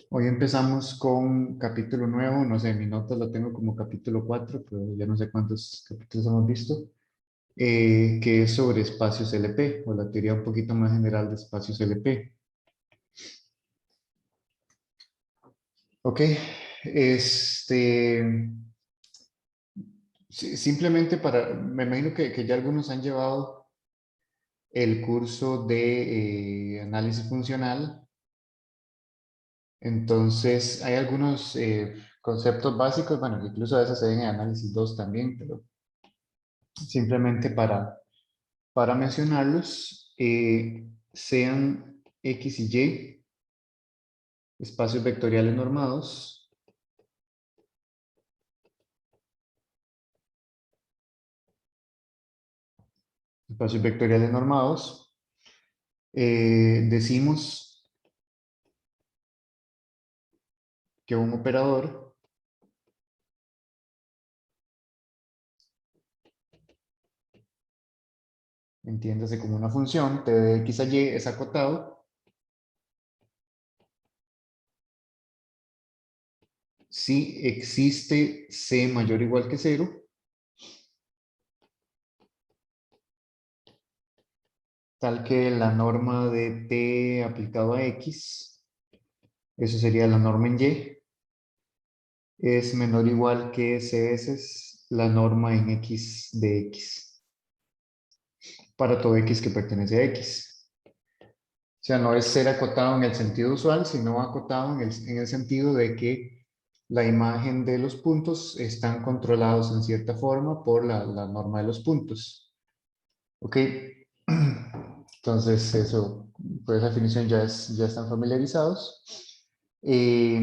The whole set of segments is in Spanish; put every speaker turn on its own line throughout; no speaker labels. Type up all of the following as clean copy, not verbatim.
Hoy empezamos con capítulo nuevo, no sé, mi nota lo tengo como capítulo 4, pero ya no sé cuántos capítulos hemos visto, que es sobre espacios LP, o la teoría un poquito más general de espacios LP. Ok, este, simplemente me imagino que ya algunos han llevado el curso de análisis funcional. Entonces, hay algunos conceptos básicos, bueno, incluso a veces se ven en análisis 2 también, pero simplemente para mencionarlos, sean X y Y, espacios vectoriales normados, espacios vectoriales normados, decimos que un operador, entiéndase como una función, t de X a Y es acotado si existe C mayor o igual que cero, tal que la norma de T aplicado a X, eso sería la norma en Y, es menor o igual que C veces la norma en X de X, para todo X que pertenece a X. O sea, no es ser acotado en el sentido usual, sino acotado en el sentido de que la imagen de los puntos están controlados en cierta forma por la norma de los puntos. ¿Ok? Entonces, eso, por esa definición ya están familiarizados. Eh,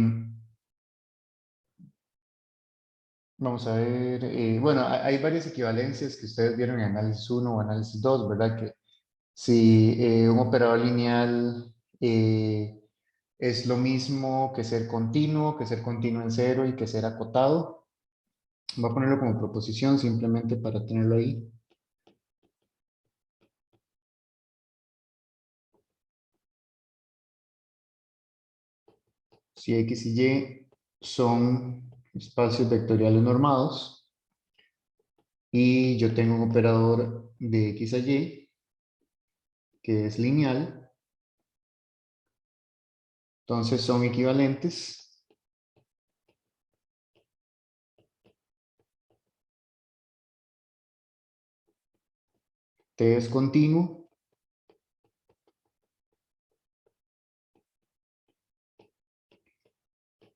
Vamos a ver, bueno, hay varias equivalencias que ustedes vieron en análisis uno o análisis 2, ¿verdad? Que si un operador lineal es lo mismo que ser continuo en cero y que ser acotado. Voy a ponerlo como proposición simplemente para tenerlo ahí. Si X y Y son espacios vectoriales normados y yo tengo un operador de X a Y que es lineal, entonces son equivalentes. T es continuo,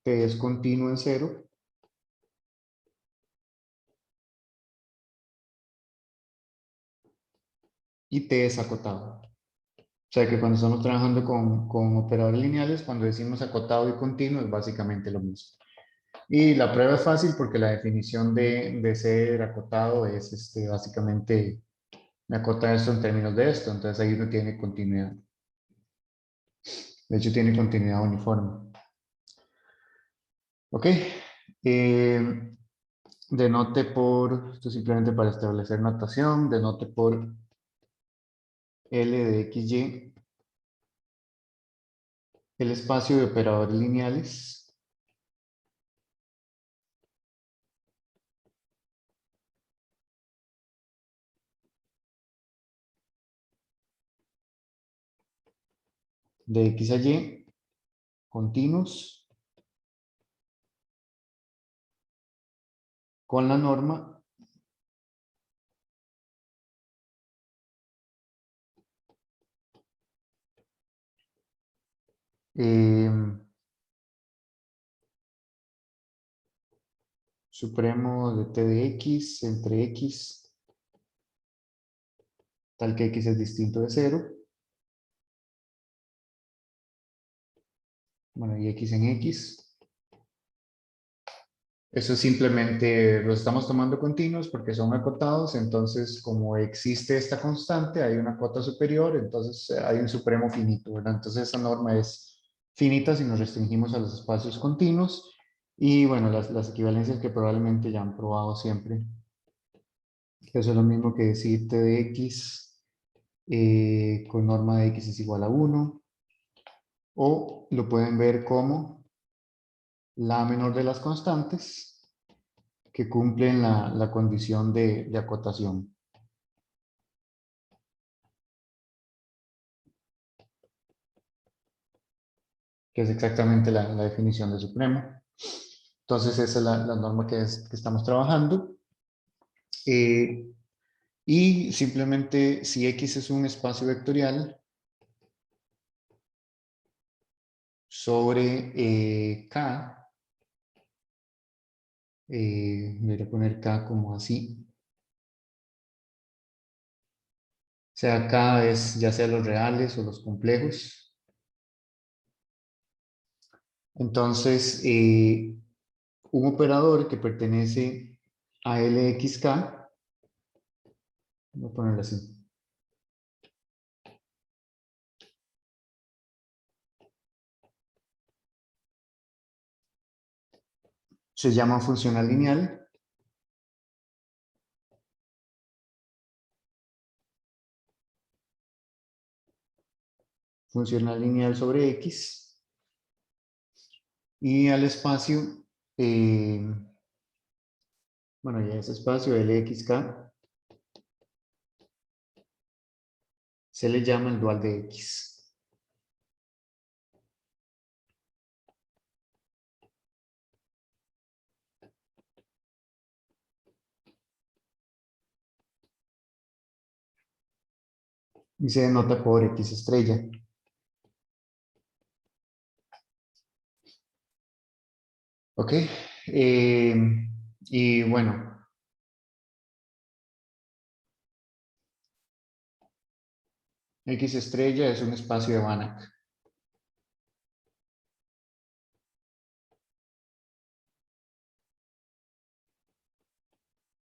T es continuo en cero y T es acotado. O sea que cuando estamos trabajando con operadores lineales, cuando decimos acotado y continuo es básicamente lo mismo. Y la prueba es fácil porque la definición de ser acotado es básicamente, me acota esto en términos de esto, entonces ahí uno tiene continuidad. De hecho tiene continuidad uniforme. Ok. Eh, Denote por, esto simplemente para establecer notación, denote por L de XY el espacio de operadores lineales de X a Y continuos con la norma eh, supremo de T de X entre X, tal que X es distinto de cero, bueno, y X en X. Eso simplemente los estamos tomando continuos porque son acotados, entonces como existe esta constante, hay una cota superior, entonces hay un supremo finito, ¿verdad? Entonces esa norma es finita si nos restringimos a los espacios continuos y bueno, las equivalencias que probablemente ya han probado siempre. Eso es lo mismo que decir t de x con norma de x es igual a 1 o lo pueden ver como la menor de las constantes que cumplen la condición de acotación, que es exactamente la definición de supremo. Entonces esa es la norma que estamos trabajando. Y simplemente si X es un espacio vectorial sobre K, voy a poner K como así. O sea, K es ya sea los reales o los complejos. Entonces, un operador que pertenece a LXK, voy a ponerlo así, se llama funcional lineal. Funcional lineal sobre X. Y al espacio, bueno, ya ese espacio LXK se le llama el dual de X. Y se denota por X estrella. ¿Ok? Y bueno, X estrella es un espacio de Banach.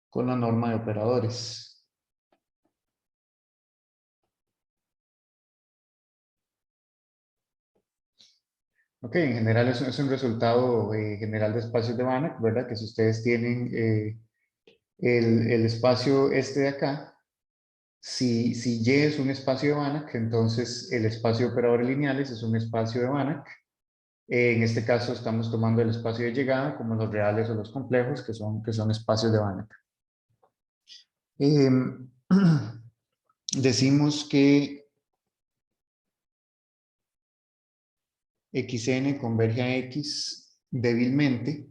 Con la norma de operadores. Ok, en general es un resultado general de espacios de Banach, ¿verdad? Que si ustedes tienen el espacio este de acá, si Y es un espacio de Banach, entonces el espacio de operadores lineales es un espacio de Banach. En este caso estamos tomando el espacio de llegada como los reales o los complejos, que son espacios de Banach. Decimos que Xn converge a X débilmente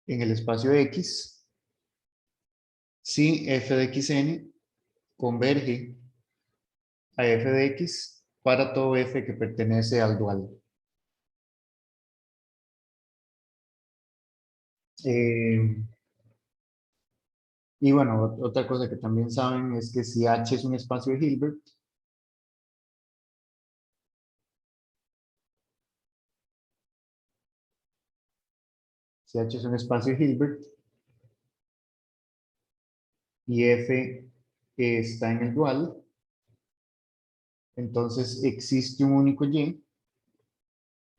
en el espacio X si f de Xn converge a f de X para todo f que pertenece al dual. Eh, y bueno, otra cosa que también saben es que si H es un espacio de Hilbert, si H es un espacio de Hilbert y f está en el dual, entonces existe un único Y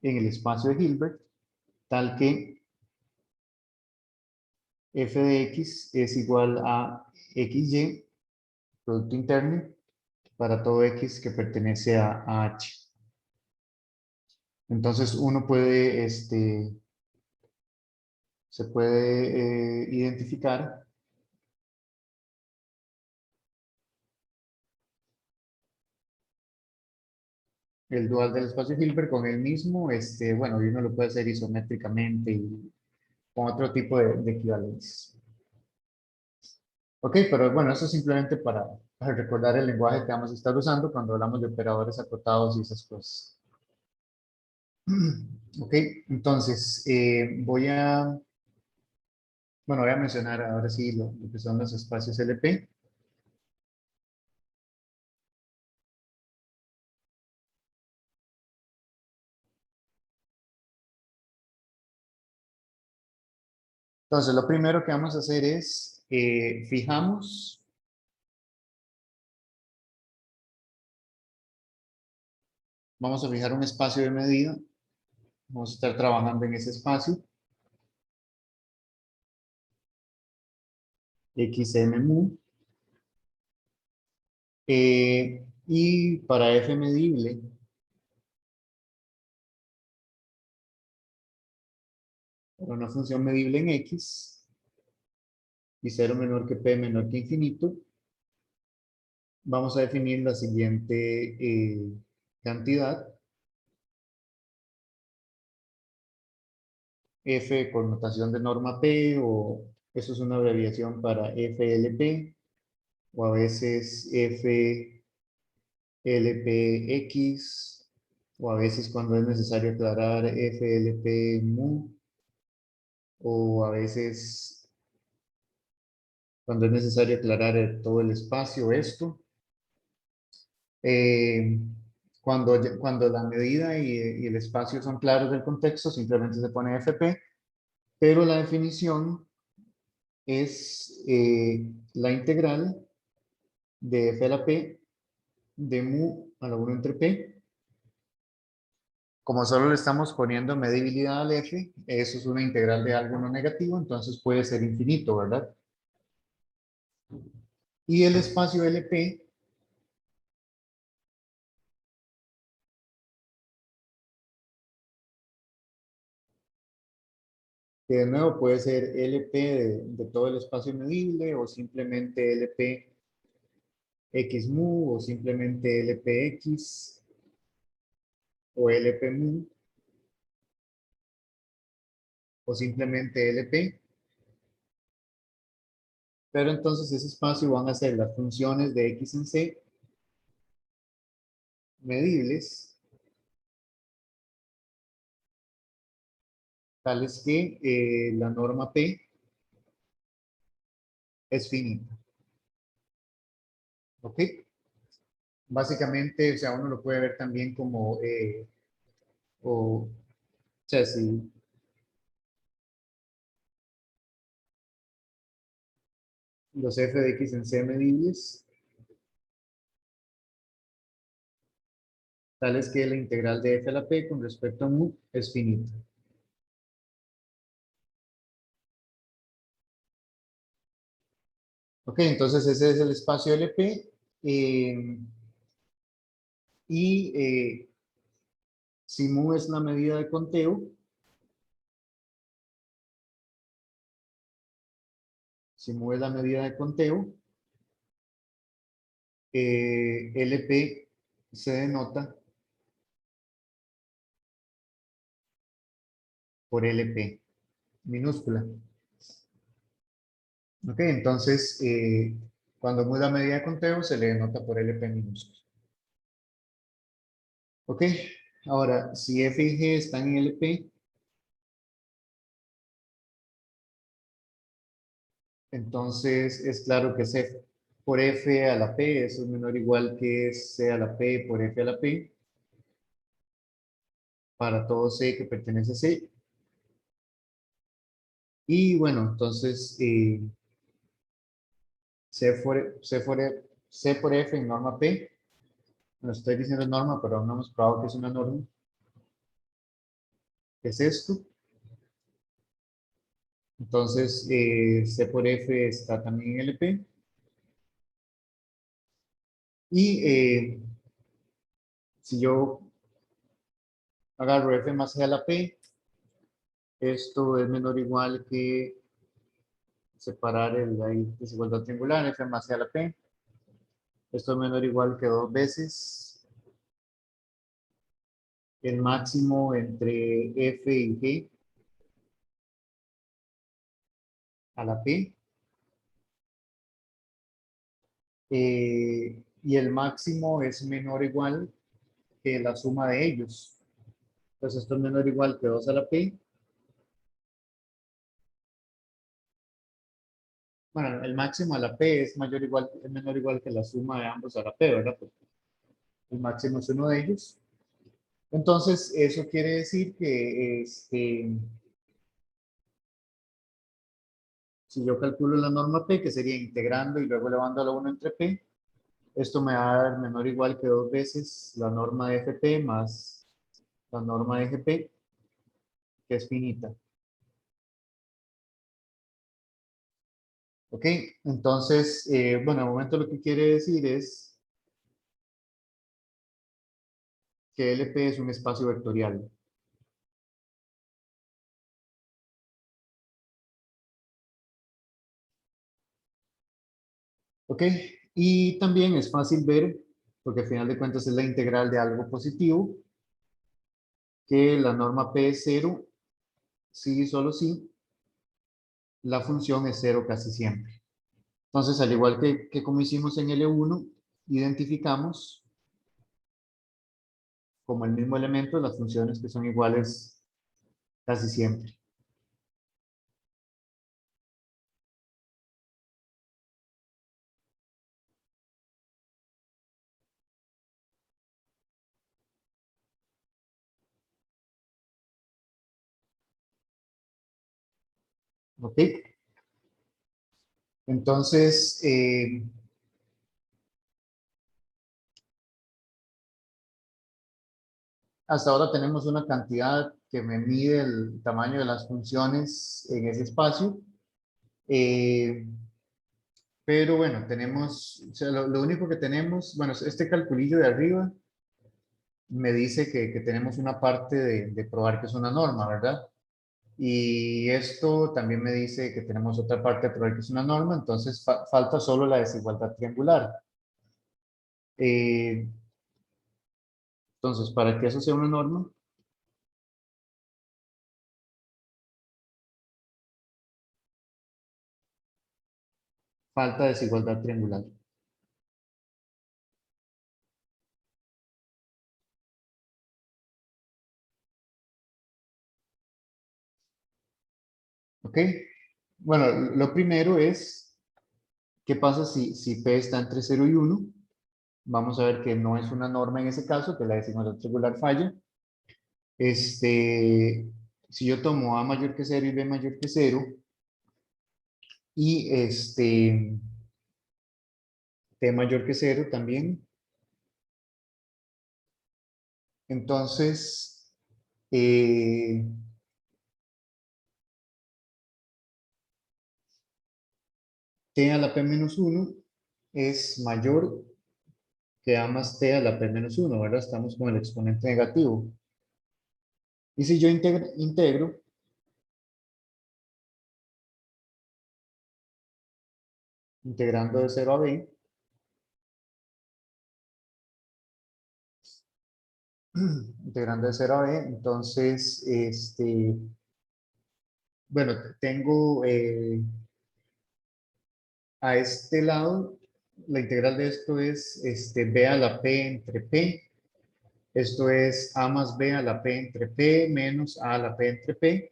en el espacio de Hilbert, tal que f de x es igual a xy, producto interno, para todo x que pertenece a h. Entonces uno puede, se puede identificar el dual del espacio Hilbert con el mismo, bueno, y uno lo puede hacer isométricamente y con otro tipo de equivalencias. Ok, pero bueno, eso es simplemente para recordar el lenguaje que vamos a estar usando cuando hablamos de operadores acotados y esas cosas. Ok, entonces bueno, voy a mencionar ahora sí lo que son los espacios LP. Entonces, lo primero que vamos a hacer es vamos a fijar un espacio de medida, vamos a estar trabajando en ese espacio, XM mu, y para F medible, para una función medible en X, y 0 menor que P menor que infinito, vamos a definir la siguiente cantidad, F con notación de norma P, o eso es una abreviación para FLP, o a veces FLPX, o a veces cuando es necesario aclarar FLP mu, o a veces cuando es necesario aclarar todo el espacio, esto. Eh, cuando la medida y el espacio son claros del contexto, simplemente se pone FP, pero la definición es la integral de f a la p de mu a la 1 entre p. Como solo le estamos poniendo medibilidad al f, eso es una integral de algo no negativo, entonces puede ser infinito, ¿verdad? Y el espacio LP que de nuevo puede ser LP de todo el espacio medible, o simplemente LP X mu, o simplemente LPX, o LP mu, o simplemente LP. Pero entonces ese espacio van a ser las funciones de X en C medibles, tales que la norma P es finita. ¿Ok? Básicamente, o sea, uno lo puede ver también como, o sea, si los f de x en c medibles, tales que la integral de f a la p con respecto a mu es finita. Ok, entonces ese es el espacio LP. eh, y si mu es la medida de conteo, si mu es la medida de conteo, LP se denota por LP minúscula. Ok, entonces cuando mu es la medida de conteo se le denota por LP minúscula. Ok, ahora si F y G están en LP, entonces es claro que C por F a la P, eso es menor o igual que C a la P por F a la P, para todo C que pertenece a C. Y bueno, entonces C por F en norma P, no estoy diciendo norma, pero aún no hemos probado que es una norma, que es esto. Entonces C por F está también en LP. Y si yo agarro F más C a la P, esto es menor o igual que separar el ahí, desigualdad triangular, F más C a la P. Esto es menor o igual que 2 veces el máximo entre F y G a la P. Y el máximo es menor o igual que la suma de ellos. Entonces esto es menor o igual que 2 a la P. Bueno, el máximo a la P es mayor o igual, es menor o igual que la suma de ambos a la P, ¿verdad? Porque el máximo es uno de ellos. Entonces, eso quiere decir que si yo calculo la norma P, que sería integrando y luego elevando a la 1 entre P, esto me va a dar menor o igual que 2 veces la norma de FP más la norma de GP, que es finita. ¿Ok? Entonces, bueno, de momento lo que quiere decir es que LP es un espacio vectorial. ¿Ok? Y también es fácil ver, porque al final de cuentas es la integral de algo positivo, que la norma P es cero, sí y solo si la función es cero casi siempre. Entonces, al igual que como hicimos en L1, identificamos como el mismo elemento las funciones que son iguales casi siempre. ¿Ok? Entonces, hasta ahora tenemos una cantidad que me mide el tamaño de las funciones en ese espacio. Eh, pero bueno, tenemos, o sea, lo único que tenemos, bueno, este calculillo de arriba me dice que tenemos una parte de probar que es una norma, ¿verdad? Y esto también me dice que tenemos otra parte de probar que es una norma, entonces falta solo la desigualdad triangular. Eh, entonces, para que eso sea una norma, falta desigualdad triangular. ¿Ok? Bueno, lo primero es, ¿qué pasa si P está entre cero y uno? Vamos a ver que no es una norma en ese caso, que la desigualdad triangular falla. Si yo tomo A mayor que cero y B mayor que cero, y T mayor que cero también, entonces eh, T a la P menos uno es mayor que A más T a la P menos uno, ¿verdad? Estamos con el exponente negativo. Y si yo integro, integrando de cero a B, integrando de cero a B, entonces, bueno, tengo a este lado, la integral de esto es B a la P entre P. Esto es A más B a la P entre P menos A a la P entre P.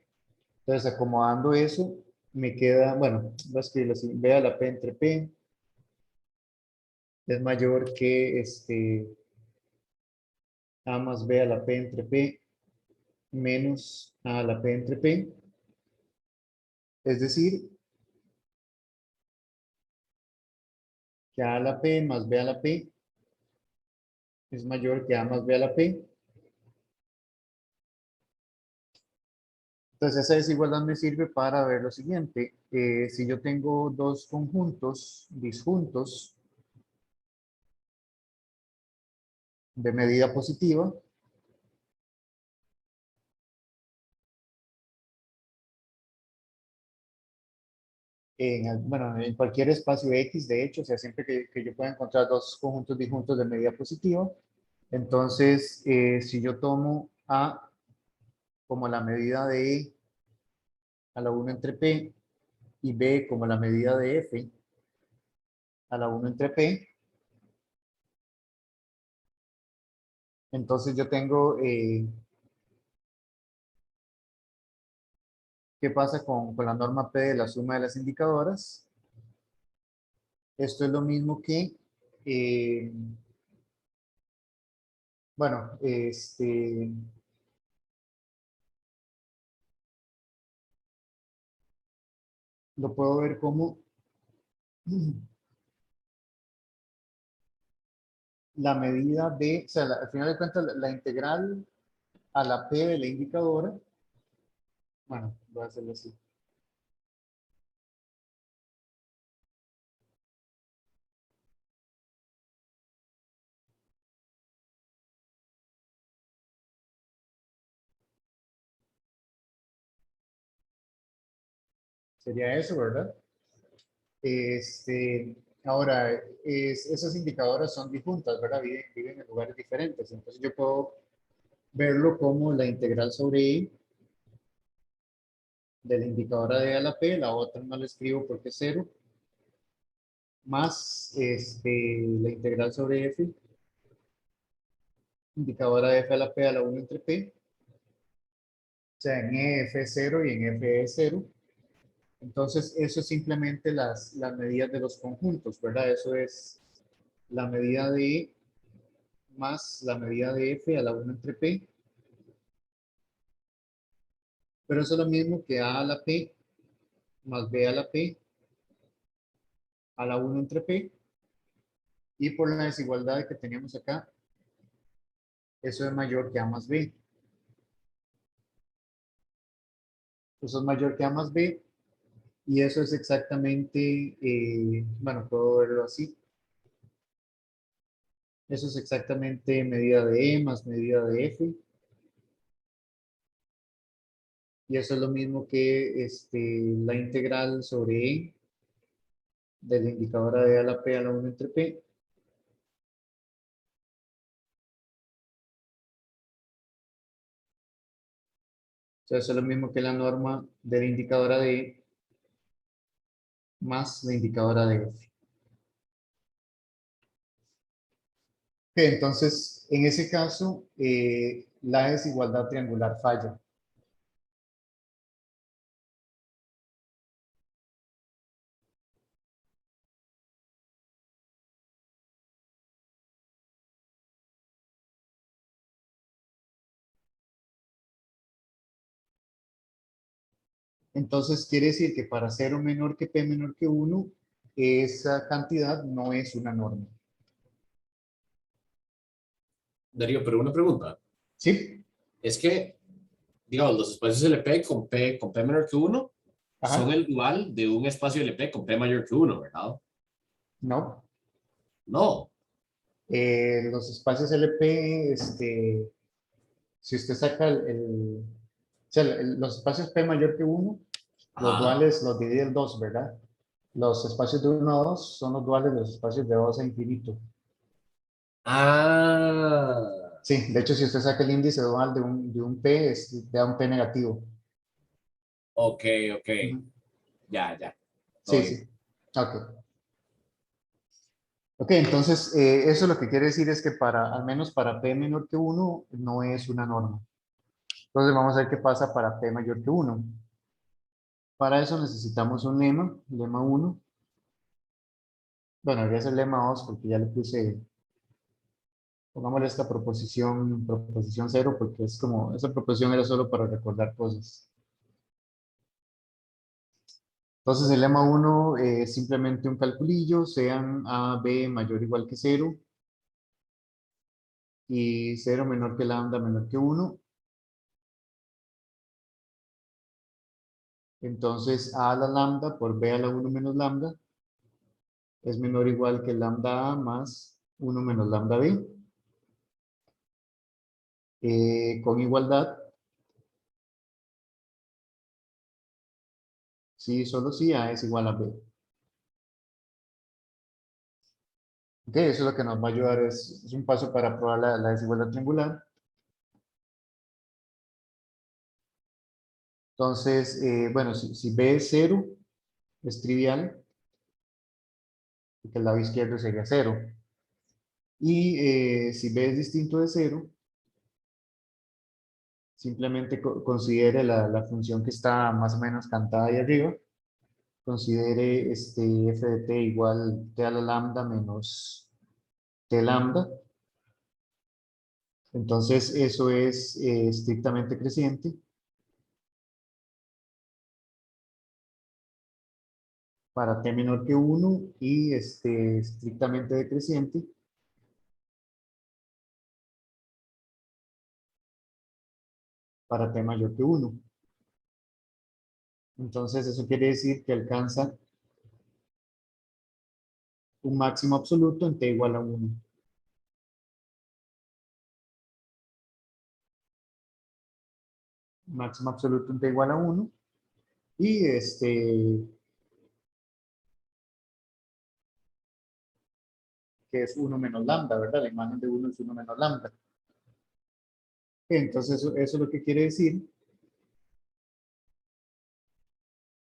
Entonces, acomodando eso, me queda, bueno, voy a escribirlo así, B a la P entre P es mayor que A más B a la P entre P menos A a la P entre P. Es decir, que A a la P más B a la P es mayor que A más B a la P. Entonces, esa desigualdad me sirve para ver lo siguiente. Si yo tengo dos conjuntos disjuntos de medida positiva, bueno, en cualquier espacio X, de hecho, o sea, siempre que yo pueda encontrar dos conjuntos disjuntos de medida positiva, entonces, si yo tomo A como la medida de E a la 1 entre P y B como la medida de F a la 1 entre P, entonces yo tengo, ¿qué pasa con la norma P de la suma de las indicadoras? Esto es lo mismo que, eh, bueno, lo puedo ver como la medida de, o sea, al final de cuentas, la integral a la P de la indicadora, bueno, voy a hacerlo así, sería eso, ¿verdad? Este, Ahora, esas indicadoras son disjuntas, ¿verdad? Viven en lugares diferentes. Entonces yo puedo verlo como la integral sobre E de la indicadora de A a la P, la otra no la escribo porque es cero, más la integral sobre F, indicadora de F a la P a la 1 entre P, o sea, en E F es cero y en F es cero. Entonces, eso es simplemente las medidas de los conjuntos, ¿verdad? Eso es la medida de E más la medida de F a la 1 entre P, pero eso es lo mismo que A a la P más B a la P a la 1 entre P, y por la desigualdad que teníamos acá, eso es mayor que A más B. Eso es mayor que A más B, y eso es exactamente, bueno, puedo verlo así. Eso es exactamente medida de E más medida de F. Y eso es lo mismo que la integral sobre E de la indicadora de A a la P a la 1 entre P. O sea, eso es lo mismo que la norma de la indicadora de E más la indicadora de F. Ok, entonces, en ese caso, la desigualdad triangular falla. Entonces, quiere decir que para cero menor que P menor que 1, esa cantidad no es una norma.
Darío, pero una pregunta.
¿Sí?
Es que, digamos, los espacios LP con P menor que uno son
Ajá.
el dual de un espacio LP con P mayor que uno, ¿verdad?
No.
No.
Los espacios LP, si usted saca o sea, los espacios P mayor que 1, los
Ajá.
duales los divide en 2, ¿verdad? Los espacios de 1 a 2 son los duales de los espacios de 2 a infinito.
Ah.
Sí, de hecho, si usted saca el índice dual de un P, da un P negativo.
Ok, ok.
Ujú.
Ya, ya. Todo
Sí,
bien.
sí. Ok. Ok, entonces, eso lo que quiere decir es que al menos para P menor que 1, no es una norma. Entonces, vamos a ver qué pasa para P mayor que 1. Para eso necesitamos un lema 1. Bueno, debería ser lema 2 porque ya le puse, pongámosle esta proposición cero, porque es como, esa proposición era solo para recordar cosas. Entonces el lema 1 es simplemente un calculillo, sean A, B mayor o igual que cero y cero menor que lambda menor que 1. Entonces A a la lambda por B a la 1 menos lambda es menor o igual que lambda A más 1 menos lambda B. Con igualdad, si solo si A es igual a B. Ok, eso es lo que nos va a ayudar, es un paso para probar la desigualdad triangular. Entonces, bueno, si B es cero, es trivial, porque el lado izquierdo sería cero. Y si B es distinto de cero, simplemente considere la función que está más o menos cantada ahí arriba. Considere f de t igual t a la lambda menos t lambda. Entonces, eso es estrictamente creciente para t menor que 1 y estrictamente decreciente para t mayor que 1. Entonces, eso quiere decir que alcanza un máximo absoluto en t igual a 1. Máximo absoluto en t igual a 1. Y que es 1 menos lambda, ¿verdad? La imagen de 1 es 1 menos lambda. Entonces, eso lo que quiere decir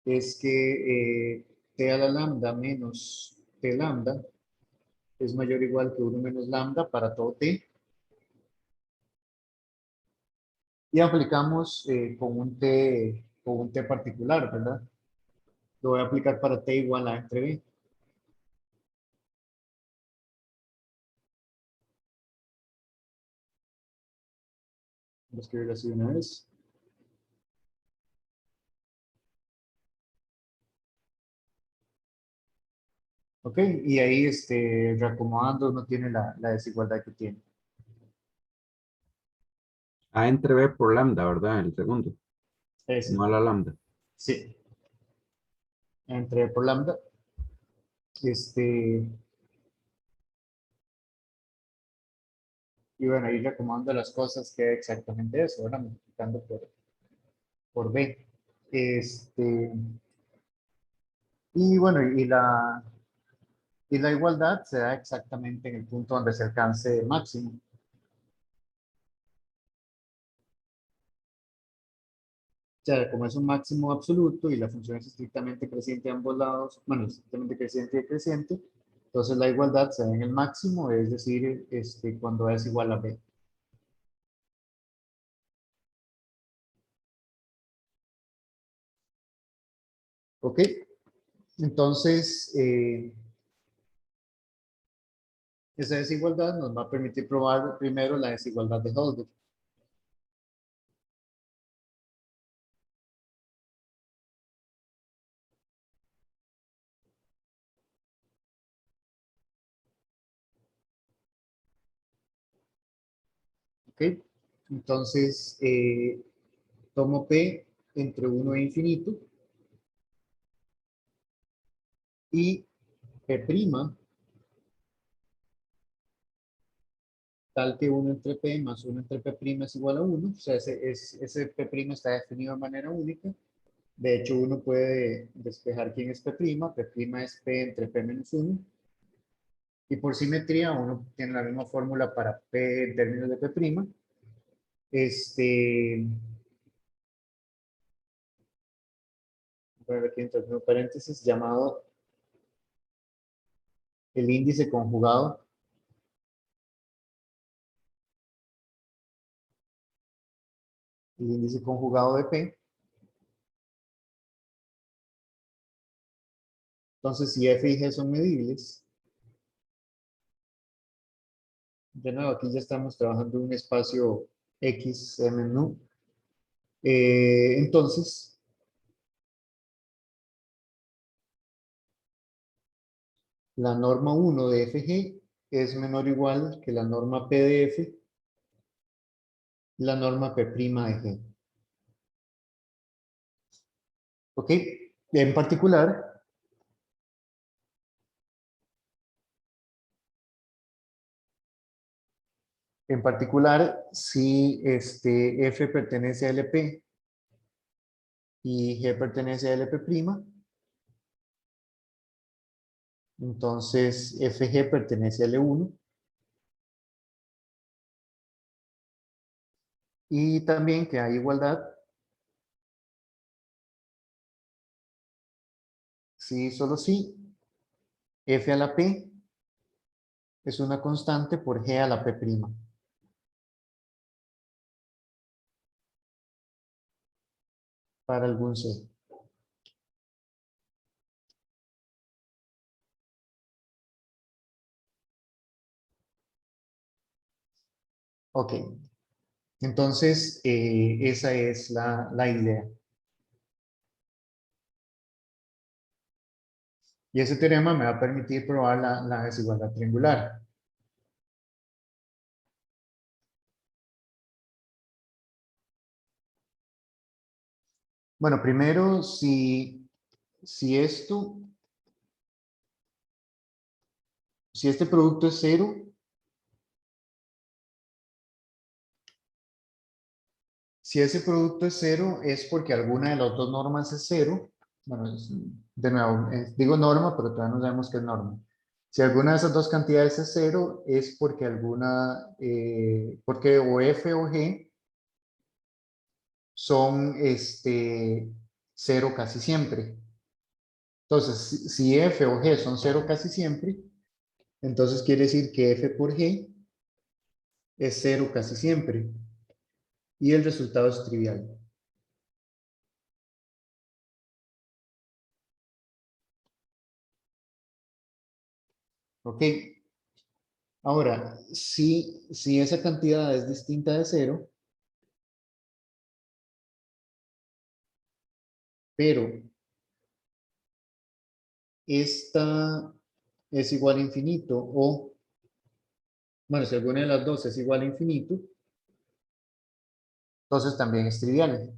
es que t a la lambda menos t lambda es mayor o igual que 1 menos lambda para todo t. Y aplicamos con un t particular, ¿verdad? Lo voy a aplicar para t igual a entre b. Voy a escribir así una vez. Ok, y ahí reacomodando uno tiene la desigualdad que tiene.
A entre B por lambda, ¿verdad? El segundo,
Ese,
no a la lambda.
sí. Entre por lambda. Y bueno, ahí reacomodando las cosas queda exactamente eso, ¿verdad? Multiplicando por b. Y bueno, y la igualdad se da exactamente en el punto donde se alcance el máximo. O sea, como es un máximo absoluto y la función es estrictamente creciente a ambos lados, bueno, estrictamente creciente y decreciente, entonces la igualdad se da en el máximo, es decir, cuando es igual a b. ¿Ok? Entonces, esa desigualdad nos va a permitir probar primero la desigualdad de Holder. ¿Ok? Entonces, tomo P entre 1 e infinito y P' tal que 1 entre P más 1 entre P' es igual a 1. O sea, ese P' está definido de manera única. De hecho, uno puede despejar quién es P'. P' es P entre P menos 1. Y por simetría, uno tiene la misma fórmula para P en términos de P'. Este, voy a ver aquí entre un paréntesis, llamado el índice conjugado de P. Entonces, si F y G son medibles, de nuevo, aquí ya estamos trabajando en un espacio X, M, nu. Entonces, la norma 1 de FG es menor o igual que la norma P de F, la norma P' de G. ¿Ok? En particular, si F pertenece a LP y G pertenece a LP', entonces FG pertenece a L1 y también que hay igualdad si solo si F a la P es una constante por G a la P'. Para algún C. Ok, entonces esa es la idea. Y ese teorema me va a permitir probar la desigualdad triangular. Bueno, primero, si este producto es cero, si ese producto es cero es porque alguna de las dos normas es cero. Bueno, de nuevo, digo norma, pero todavía no sabemos qué es norma. Si alguna de esas dos cantidades es cero, es porque porque o f o g son cero casi siempre. Entonces, si f o g son cero casi siempre, entonces quiere decir que f por g es cero casi siempre. Y el resultado es trivial. ¿Ok? Ahora, si esa cantidad es distinta de cero, pero esta es igual a infinito o, bueno, si alguna de las dos es igual a infinito, entonces también es trivial,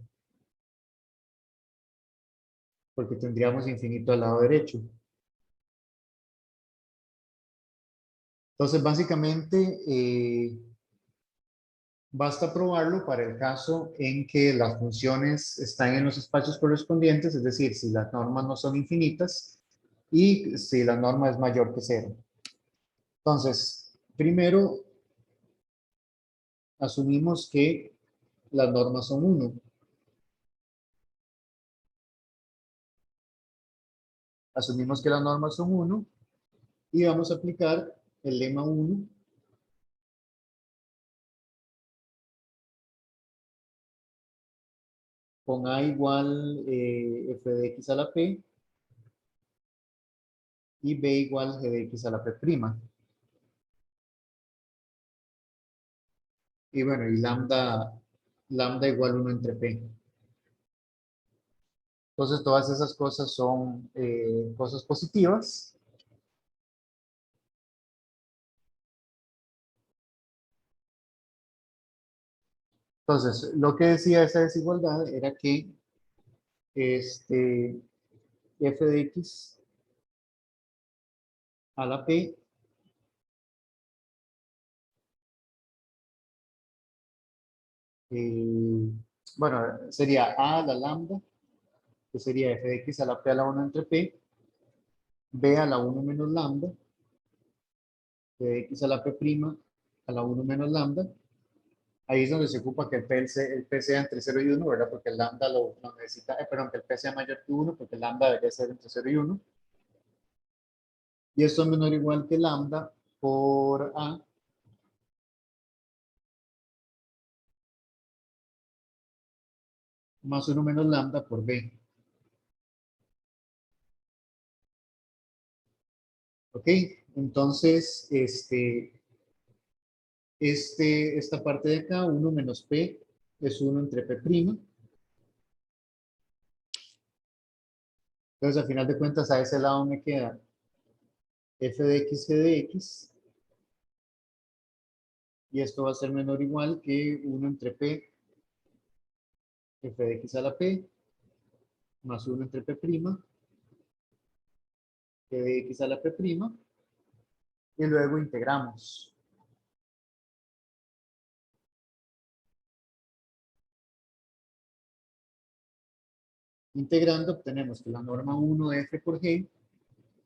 porque tendríamos infinito al lado derecho. Entonces, básicamente, basta probarlo para el caso en que las funciones están en los espacios correspondientes, es decir, si las normas no son infinitas y si la norma es mayor que cero. Entonces, primero asumimos que las normas son 1. Asumimos que las normas son 1 y vamos a aplicar el lema 1 con A igual f de x a la p y b igual g de x a la p'. Y bueno, y lambda igual 1 entre p. Entonces, todas esas cosas son cosas positivas. Entonces, lo que decía esa desigualdad era que f de x a la p, eh, bueno, sería a a la lambda, que sería f de x a la p a la 1 entre p, b a la 1 menos lambda, de x a la p' a la 1 menos lambda. Ahí es donde se ocupa que el p sea entre 0 y 1, ¿verdad? Porque el lambda lo necesita, perdón, que el p sea mayor que 1, porque el lambda debería ser entre 0 y 1. Y esto es menor o igual que lambda por a más 1 menos lambda por b. ¿Ok? Entonces, esta parte de acá, 1 menos p, es 1 entre p'. Entonces, al final de cuentas, a ese lado me queda f de x g de x. Y esto va a ser menor o igual que 1 entre p, f de x a la p, más 1 entre p', g de x a la p', y luego integramos. Integrando obtenemos que la norma 1 de f por g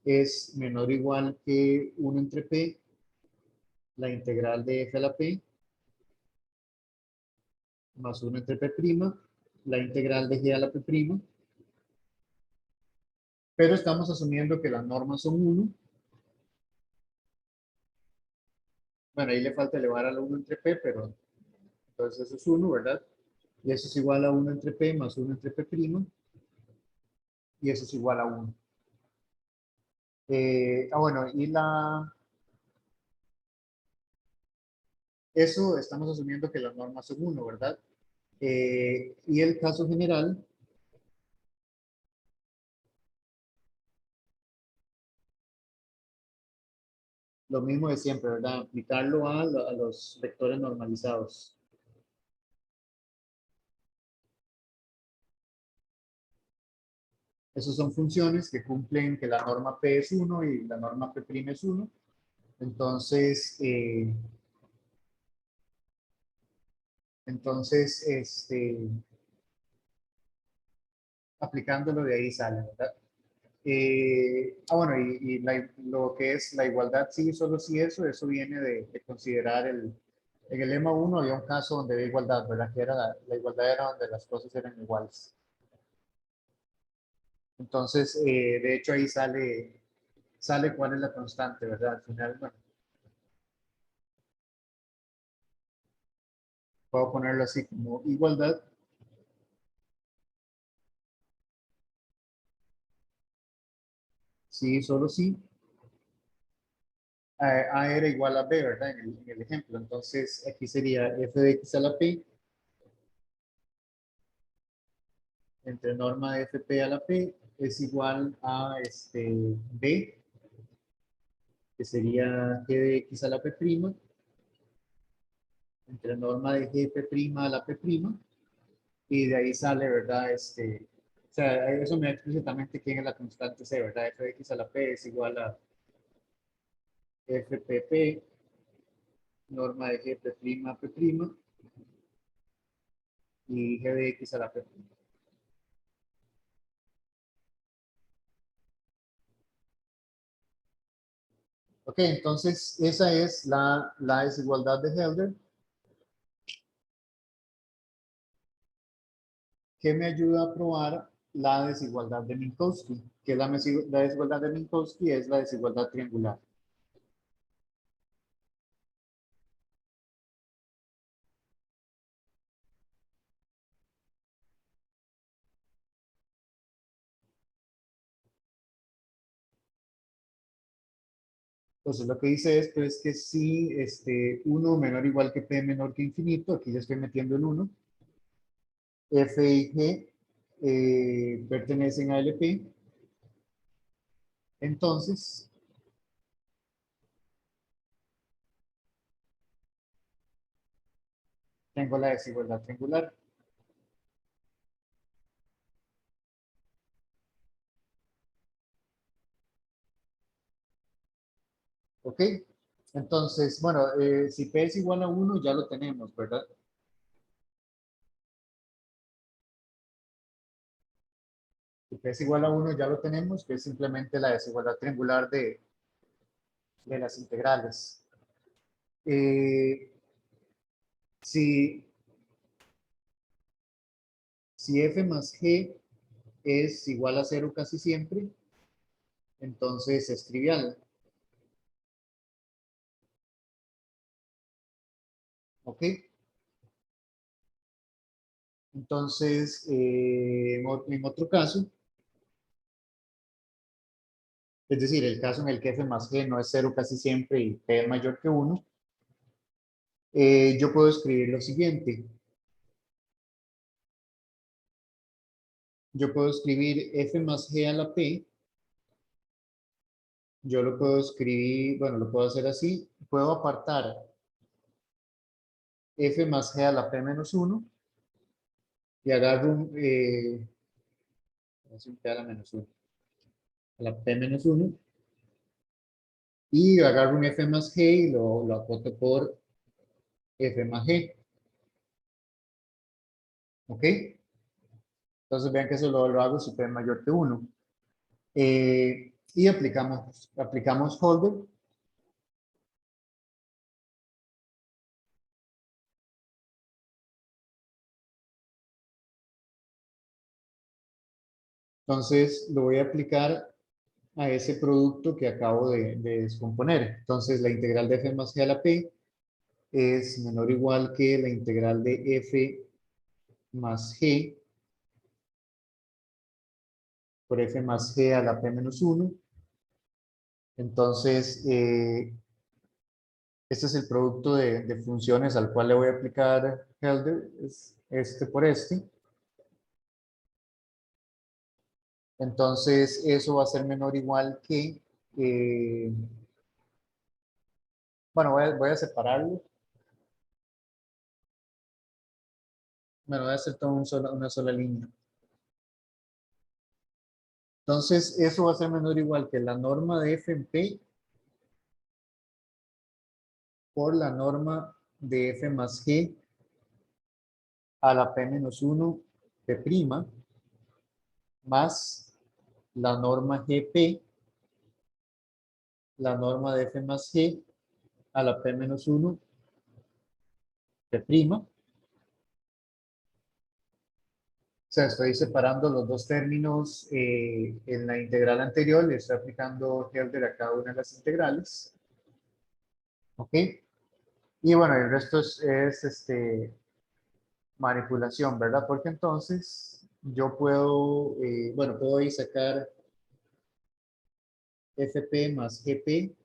es menor o igual que 1 entre p, la integral de f a la p, más 1 entre p', la integral de g a la p', pero estamos asumiendo que las normas son 1. Bueno, ahí le falta elevar a la 1 entre p, pero entonces eso es 1, ¿verdad? Y eso es igual a 1 entre p más 1 entre p', y eso es igual a 1. Bueno, eso estamos asumiendo que las normas son 1, ¿verdad? Y el caso general, lo mismo de siempre, ¿verdad? Aplicarlo a los vectores normalizados. Esas son funciones que cumplen que la norma P es 1 y la norma P' es 1. Entonces, aplicándolo de ahí sale, ¿verdad? Bueno, lo que es la igualdad sí y solo sí eso viene de considerar en el lema 1 había un caso donde había igualdad, ¿verdad? Que era la igualdad era donde las cosas eran iguales. Entonces, de hecho ahí sale cuál es la constante, ¿verdad? Al final, bueno, puedo ponerlo así como igualdad. Sí, solo sí. A era igual a B, ¿verdad? En el ejemplo. Entonces, aquí sería f de x a la p entre norma de fp a la p es igual a b, que sería g de x a la p', entre norma de gp' a la p', y de ahí sale, ¿verdad? O sea, eso me da explícitamente quién es la constante c, ¿verdad? F de x a la p es igual a fpp, norma de gp' a p', y g de x a la p'. Ok, entonces esa es la desigualdad de Helder, que me ayuda a probar la desigualdad de Minkowski, que la desigualdad de Minkowski es la desigualdad triangular. Entonces lo que dice esto es que si 1 menor o igual que p menor que infinito, aquí ya estoy metiendo el 1, f y g pertenecen a LP, entonces tengo la desigualdad triangular. ¿Ok? Entonces, bueno, si p es igual a 1 ya lo tenemos, ¿verdad? Si p es igual a 1 ya lo tenemos, que es simplemente la desigualdad triangular de las integrales. Si, si f más g es igual a 0 casi siempre, entonces es trivial. ¿Ok? Entonces, en otro caso, es decir, el caso en el que f más g no es 0 casi siempre y p es mayor que 1, yo puedo escribir lo siguiente. Yo puedo escribir f más g a la p. Yo lo puedo escribir, bueno, lo puedo hacer así. Puedo apartar f más g a la p menos 1 y agarro un p a la menos 1, a la p menos 1, y agarro un f más g y lo acoto por f más g. ¿Ok? Entonces vean que eso lo hago si p es mayor que 1. Y aplicamos Holder. Entonces lo voy a aplicar a ese producto que acabo de descomponer. Entonces la integral de f más g a la p es menor o igual que la integral de f más g por f más g a la p menos 1. Entonces, este es el producto de funciones al cual le voy a aplicar Helder, es este por este. Entonces, eso va a ser menor o igual que, eh, bueno, voy a separarlo. Bueno, voy a hacer todo una sola línea. Entonces, eso va a ser menor o igual que la norma de f en p por la norma de f más g a la p menos 1 p' más la norma GP, la norma de F más G a la P menos 1, P'. O sea, estoy separando los dos términos en la integral anterior, le estoy aplicando Helder a cada una de las integrales. ¿Ok? Y bueno, el resto es manipulación, ¿verdad? Porque entonces yo puedo, bueno, puedo ahí sacar FP más GP.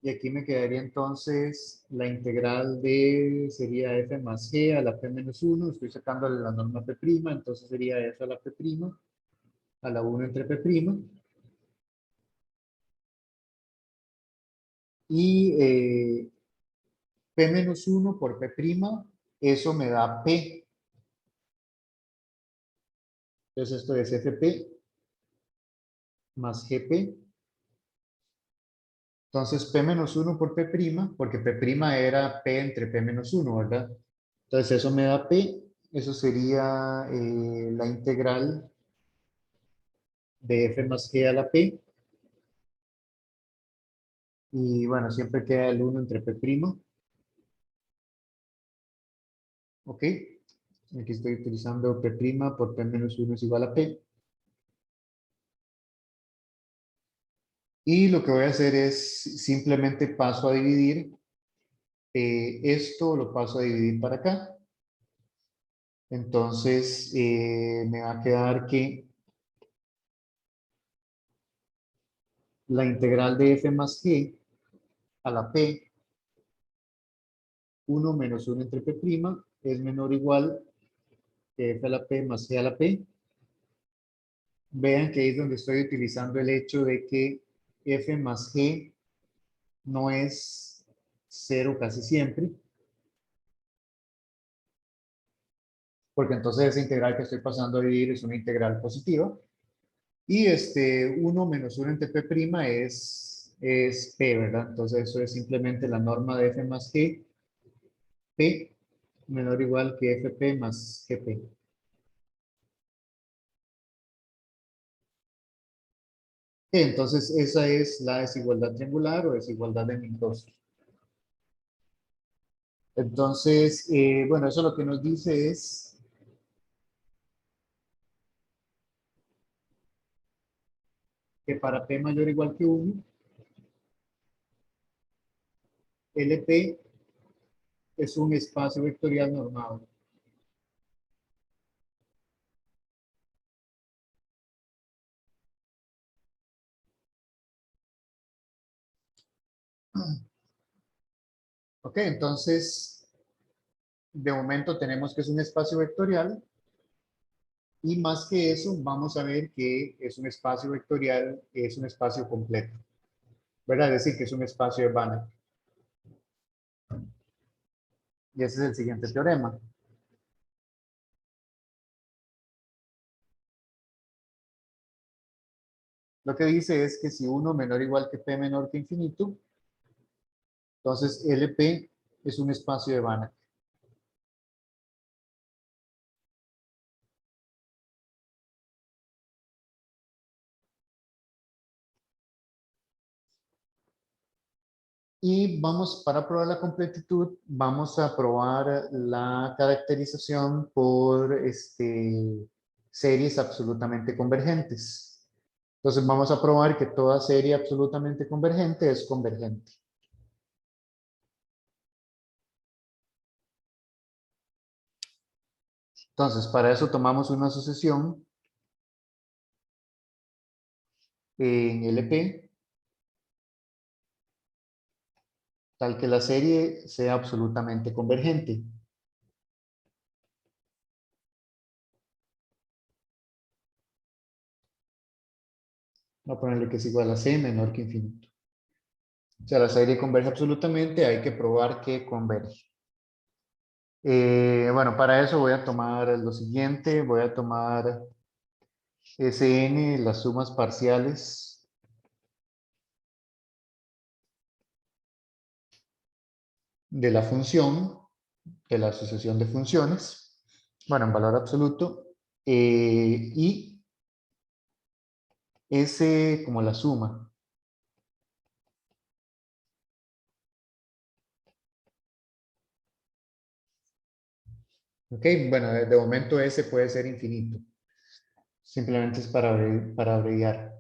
Y aquí me quedaría entonces la integral de, sería f más g a la p menos 1, estoy sacándole la norma p', entonces sería f a la p', a la 1 entre p', y p menos 1 por p', eso me da p. Entonces esto es fp más gp. Entonces p menos 1 por p', porque p' era p entre p menos 1, ¿verdad? Entonces eso me da p, eso sería la integral de f más g a la p, y bueno, siempre queda el 1 entre p', ¿ok? Aquí estoy utilizando p' por p menos 1 es igual a p. Y lo que voy a hacer es simplemente paso a dividir, esto lo paso a dividir para acá. Entonces me va a quedar que la integral de f más g a la p, 1 menos 1 entre p' es menor o igual que f a la p más g a la p. Vean que ahí es donde estoy utilizando el hecho de que f más g no es 0 casi siempre, porque entonces esa integral que estoy pasando a dividir es una integral positiva. Y 1 menos 1 entre p' es p, ¿verdad? Entonces eso es simplemente la norma de f más g, p menor o igual que fp más gp. Entonces esa es la desigualdad triangular o desigualdad de Minkowski. Entonces, bueno, eso lo que nos dice es que para p mayor o igual que 1, LP es un espacio vectorial normado. Ok, entonces, de momento tenemos que es un espacio vectorial, y más que eso, vamos a ver que es un espacio vectorial, que es un espacio completo, ¿verdad? Es decir, que es un espacio de Banach. Y ese es el siguiente teorema. Lo que dice es que si 1 menor o igual que p menor que infinito, entonces LP es un espacio de Banach. Y vamos, para probar la completitud, vamos a probar la caracterización por series absolutamente convergentes. Entonces vamos a probar que toda serie absolutamente convergente es convergente. Entonces, para eso tomamos una sucesión en LP, tal que la serie sea absolutamente convergente. Voy a ponerle que es igual a C menor que infinito. O sea, la serie converge absolutamente, hay que probar que converge. Bueno, para eso voy a tomar lo siguiente, voy a tomar Sn, las sumas parciales de la función, de la asociación de funciones, bueno, en valor absoluto, y S como la suma. Ok, bueno, de momento S puede ser infinito. Simplemente es para abreviar.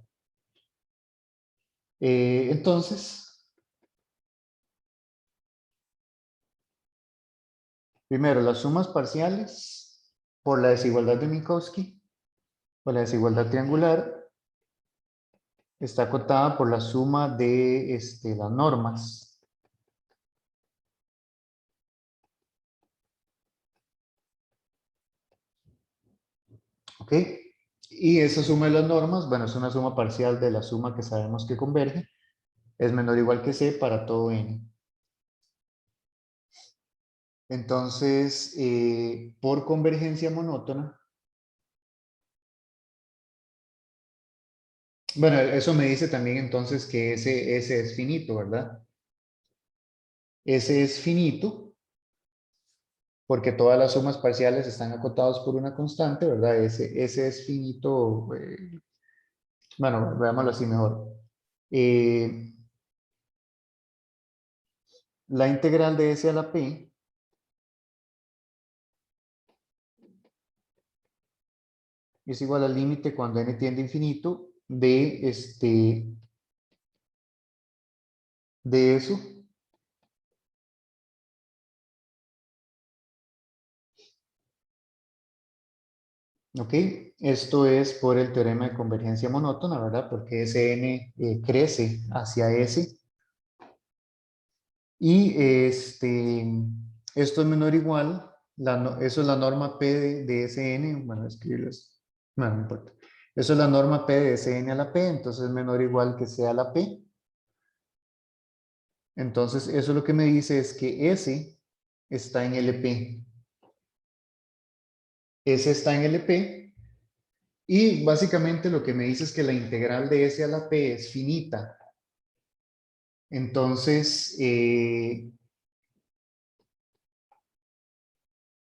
Entonces, primero, las sumas parciales por la desigualdad de Minkowski o la desigualdad triangular está acotada por la suma de las normas. ¿Ok? Y esa suma de las normas, bueno, es una suma parcial de la suma que sabemos que converge. Es menor o igual que C para todo n. Entonces, por convergencia monótona, bueno, eso me dice también entonces que ese es finito, ¿verdad? Ese es finito porque todas las sumas parciales están acotadas por una constante, ¿verdad? Ese es finito. Bueno, veámoslo así mejor. Eh, la integral de S a la P es igual al límite cuando n tiende a infinito de eso. ¿Ok? Esto es por el teorema de convergencia monótona, ¿verdad? Porque Sn crece hacia S. Y esto es menor o igual, eso es la norma P de Sn, bueno, escribirles, no importa. Eso es la norma P de Sn a la P, entonces es menor o igual que C a la P. Entonces, eso lo que me dice es que S está en LP. S está en LP. Y básicamente lo que me dice es que la integral de S a la P es finita. Entonces,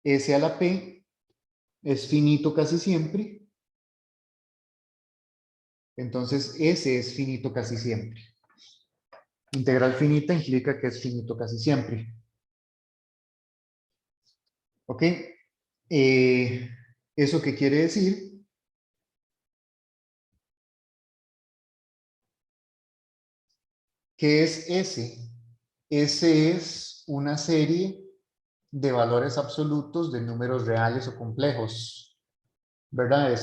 S a la P es finito casi siempre. Entonces, S es finito casi siempre. Integral finita implica que es finito casi siempre. ¿Ok? ¿Eso qué quiere decir? ¿Qué es S? S es una serie de valores absolutos de números reales o complejos, ¿verdad? O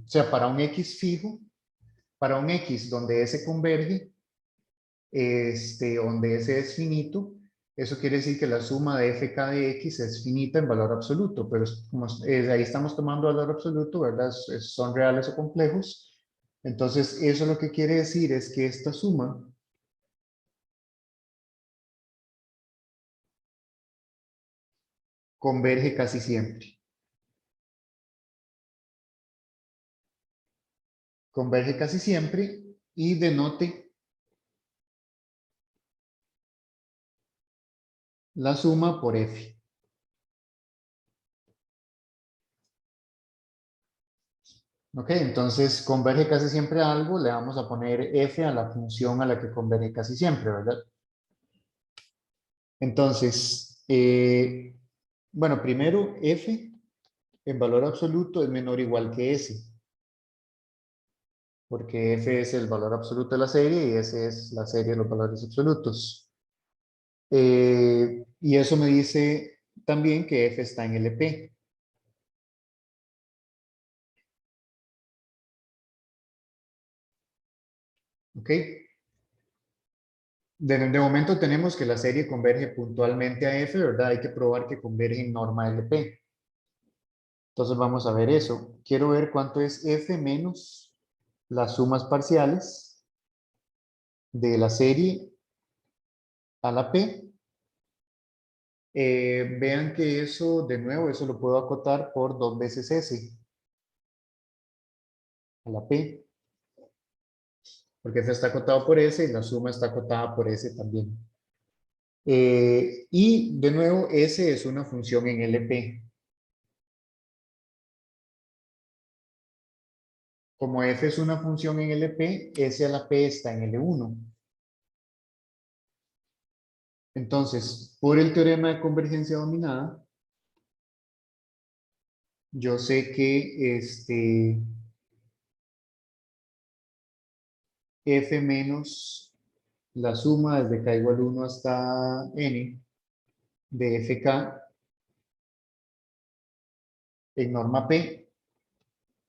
sea, para un X fijo, para un X donde S converge, donde S es finito, eso quiere decir que la suma de fk de x es finita en valor absoluto, pero como ahí estamos tomando valor absoluto, ¿verdad? Son reales o complejos. Entonces, eso lo que quiere decir es que esta suma converge casi siempre. Converge casi siempre y denote la suma por f. Ok, entonces converge casi siempre a algo, le vamos a poner f a la función a la que converge casi siempre, ¿verdad? Entonces, bueno, primero f en valor absoluto es menor o igual que s, porque f es el valor absoluto de la serie y s es la serie de los valores absolutos. Y eso me dice también que f está en LP. ¿Ok? De momento tenemos que la serie converge puntualmente a f, ¿verdad? Hay que probar que converge en norma LP. Entonces vamos a ver eso. Quiero ver cuánto es f menos las sumas parciales de la serie a la p. Vean que eso, de nuevo, eso lo puedo acotar por 2 veces s a la p, porque f está acotado por s y la suma está acotada por s también. Y de nuevo, s es una función en LP. como f es una función en LP, S a la P está en L1. Entonces, por el teorema de convergencia dominada, yo sé que f menos la suma desde k igual 1 hasta n de fk en norma P,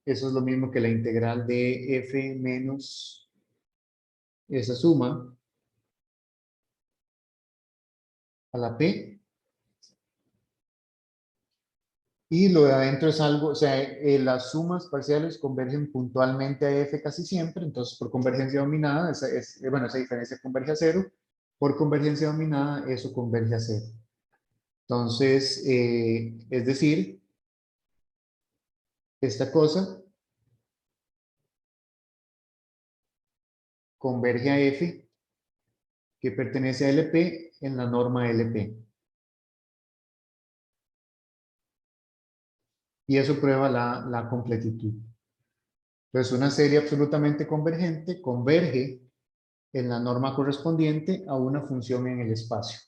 eso es lo mismo que la integral de f menos esa suma a la P. Y lo de adentro es algo, o sea, las sumas parciales convergen puntualmente a f casi siempre, entonces por convergencia dominada, bueno, esa diferencia converge a cero, por convergencia dominada eso converge a cero. Entonces, es decir, esta cosa converge a f que pertenece a LP en la norma LP. Y eso prueba la completitud. Entonces, una serie absolutamente convergente converge en la norma correspondiente a una función en el espacio.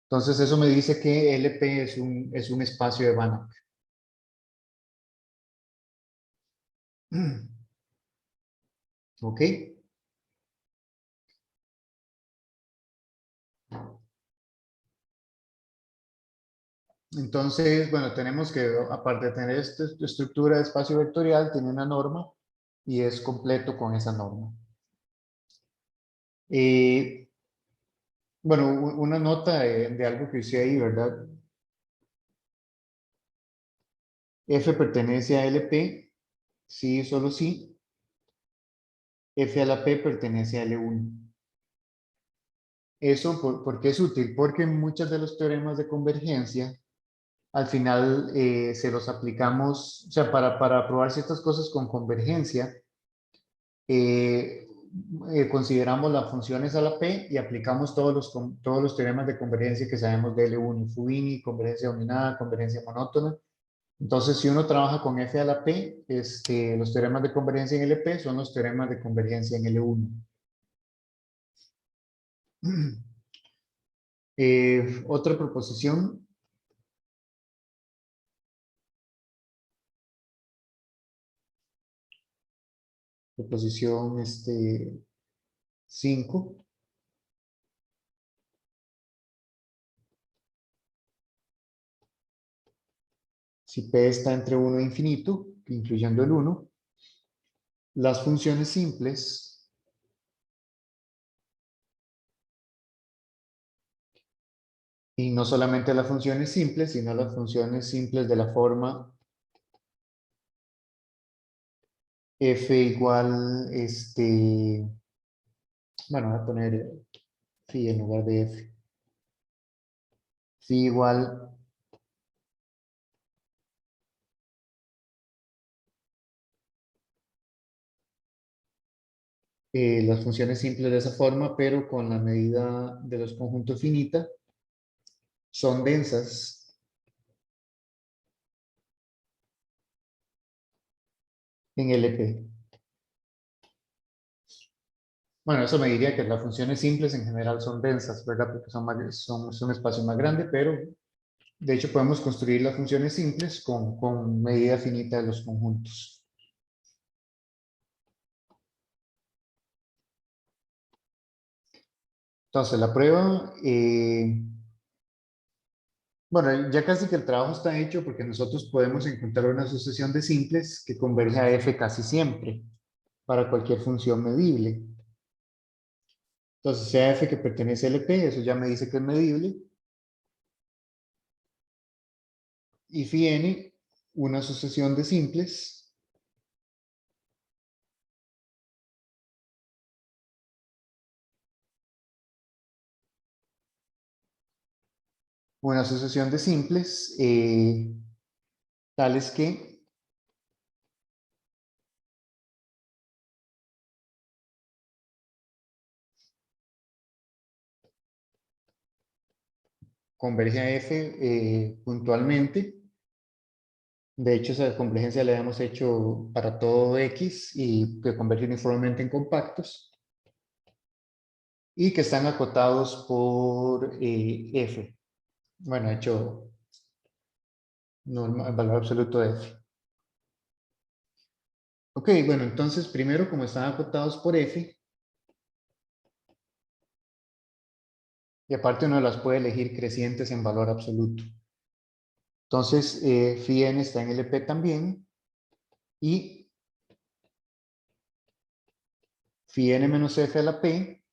Entonces, eso me dice que LP es un espacio de Banach. ¿Ok? Entonces, bueno, tenemos que, aparte de tener esta estructura de espacio vectorial, tiene una norma y es completo con esa norma. Bueno, una nota de algo que hice ahí, ¿verdad? F pertenece a LP, sí, solo sí. F a la P pertenece a L1. Eso, ¿por qué es útil? Porque muchos de los teoremas de convergencia, al final se los aplicamos, o sea, para probar ciertas cosas con convergencia, eh, consideramos las funciones a la P y aplicamos todos los teoremas de convergencia que sabemos de L1, Fubini, convergencia dominada, convergencia monótona. Entonces, si uno trabaja con F a la P, los teoremas de convergencia en LP son los teoremas de convergencia en L1. Otra proposición. Proposición 5. Si P está entre 1 e infinito, incluyendo el 1, las funciones simples y no solamente las funciones simples, sino las funciones simples de la forma f igual, bueno, voy a poner phi en lugar de f. Phi igual las funciones simples de esa forma, pero con la medida de los conjuntos finita, son densas en LP. Bueno, eso me diría que las funciones simples en general son densas, ¿verdad? Porque son espacios más grandes, pero de hecho podemos construir las funciones simples con medida finita de los conjuntos. Entonces, la prueba, bueno, ya casi que el trabajo está hecho porque nosotros podemos encontrar una sucesión de simples que converge a f casi siempre para cualquier función medible. Entonces, sea f que pertenece a LP, eso ya me dice que es medible. Y phi n, una sucesión de simples tales que converge a f puntualmente De hecho, esa convergencia la hemos hecho para todo X y que converge uniformemente en compactos y que están acotados por F. Bueno, hecho valor absoluto de F. Ok, bueno, entonces primero como están acotados por F, y aparte uno las puede elegir crecientes en valor absoluto. Entonces, phi n está en LP también, y phi n menos f a la p,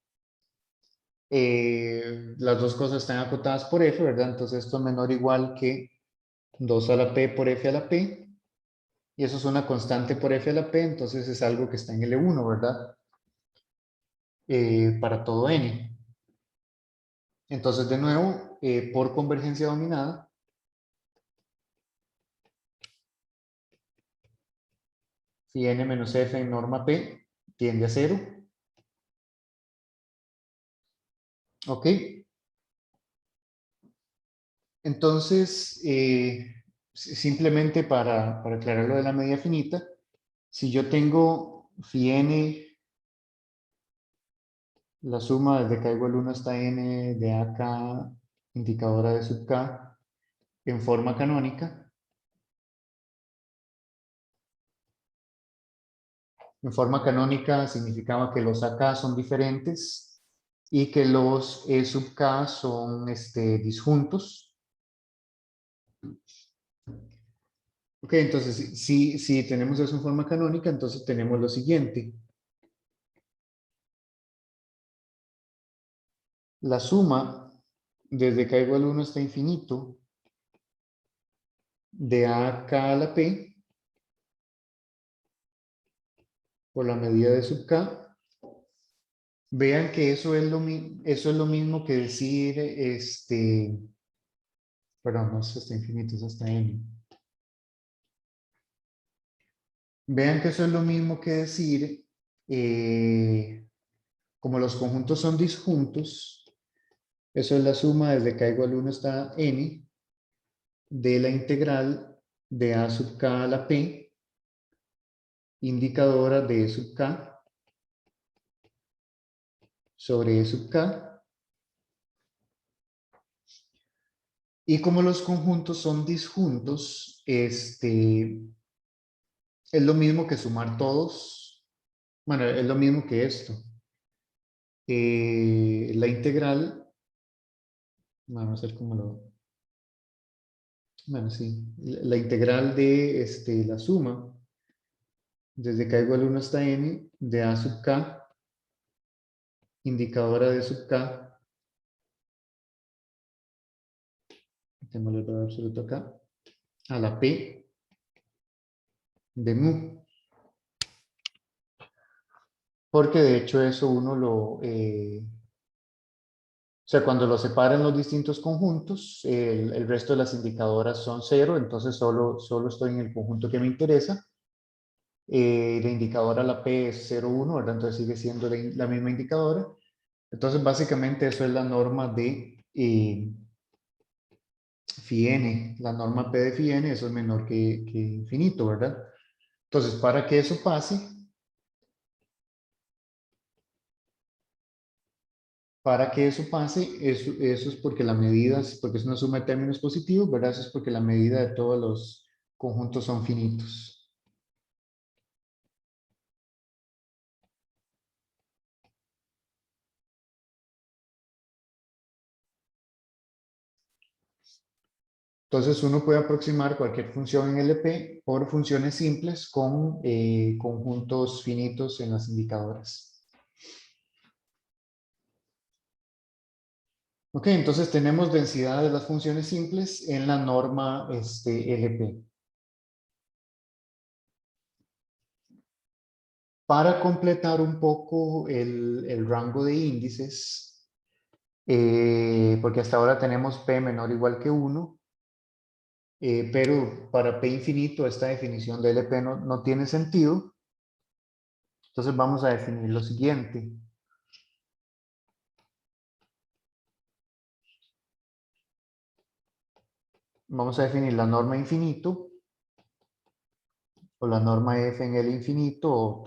las dos cosas están acotadas por f, ¿verdad? Entonces esto es menor o igual que 2 a la p por f a la p, y eso es una constante por f a la p, entonces es algo que está en L1, ¿verdad? Para todo n. Entonces, de nuevo, por convergencia dominada, phi n menos f en norma p tiende a 0. ¿Ok? Entonces, simplemente para aclarar lo de la medida finita, si yo tengo phi n, la suma desde k igual 1 hasta n de ak indicadora de sub k en forma canónica, significaba que los AK son diferentes y que los E sub K son disjuntos. Ok, entonces si tenemos eso en forma canónica, entonces tenemos lo siguiente. La suma desde k igual 1 hasta infinito de AK a la P por la medida de sub K. Vean que eso es lo mismo que decir, perdón, no es hasta infinito, es hasta n. Vean que eso es lo mismo que decir, como los conjuntos son disjuntos, eso es la suma desde k igual 1 hasta n de la integral de a sub k a la p, indicadora de e sub k sobre e sub k. Y como los conjuntos son disjuntos, es lo mismo que sumar todos. Bueno, es lo mismo que esto. La integral, vamos a ver cómo lo... Bueno, sí. La integral de la suma, desde k igual 1 hasta n, de a sub k, indicadora de sub k, tenemos el valor absoluto acá, a la p de mu. Porque de hecho eso uno lo... o sea, cuando lo separan los distintos conjuntos, el resto de las indicadoras son 0, entonces solo estoy en el conjunto que me interesa. La indicadora, la P es 0,1, ¿verdad? Entonces sigue siendo la misma indicadora. Entonces, básicamente eso es la norma de phi n. La norma P de phi n, eso es menor que infinito, ¿verdad? Entonces, para que eso pase, eso es porque la medida, porque es una suma de términos positivos, ¿verdad? Eso es porque la medida de todos los conjuntos son finitos. Entonces uno puede aproximar cualquier función en LP por funciones simples con conjuntos finitos en las indicadoras. Ok, entonces tenemos densidad de las funciones simples en la norma LP. Para completar un poco el rango de índices, porque hasta ahora tenemos P menor o igual que 1, pero para P infinito esta definición de LP no tiene sentido. Entonces vamos a definir lo siguiente. Vamos a definir la norma infinito o la norma f en L infinito, o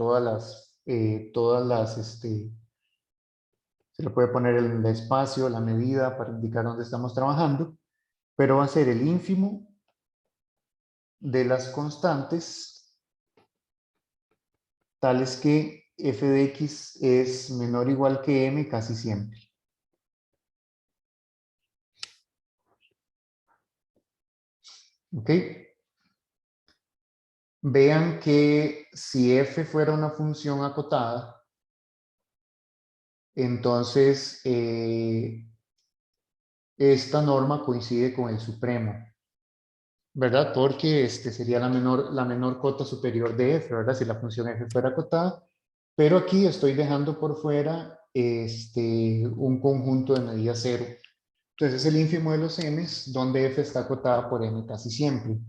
se le puede poner el espacio, la medida para indicar dónde estamos trabajando, pero va a ser el ínfimo de las constantes tales que f de x es menor o igual que m casi siempre. ¿Ok? Vean que si f fuera una función acotada, entonces esta norma coincide con el supremo, ¿verdad? Porque sería la menor cota superior de f, ¿verdad? Si la función f fuera acotada. Pero aquí estoy dejando por fuera un conjunto de medida cero. Entonces es el ínfimo de los m's, donde f está acotada por m casi siempre.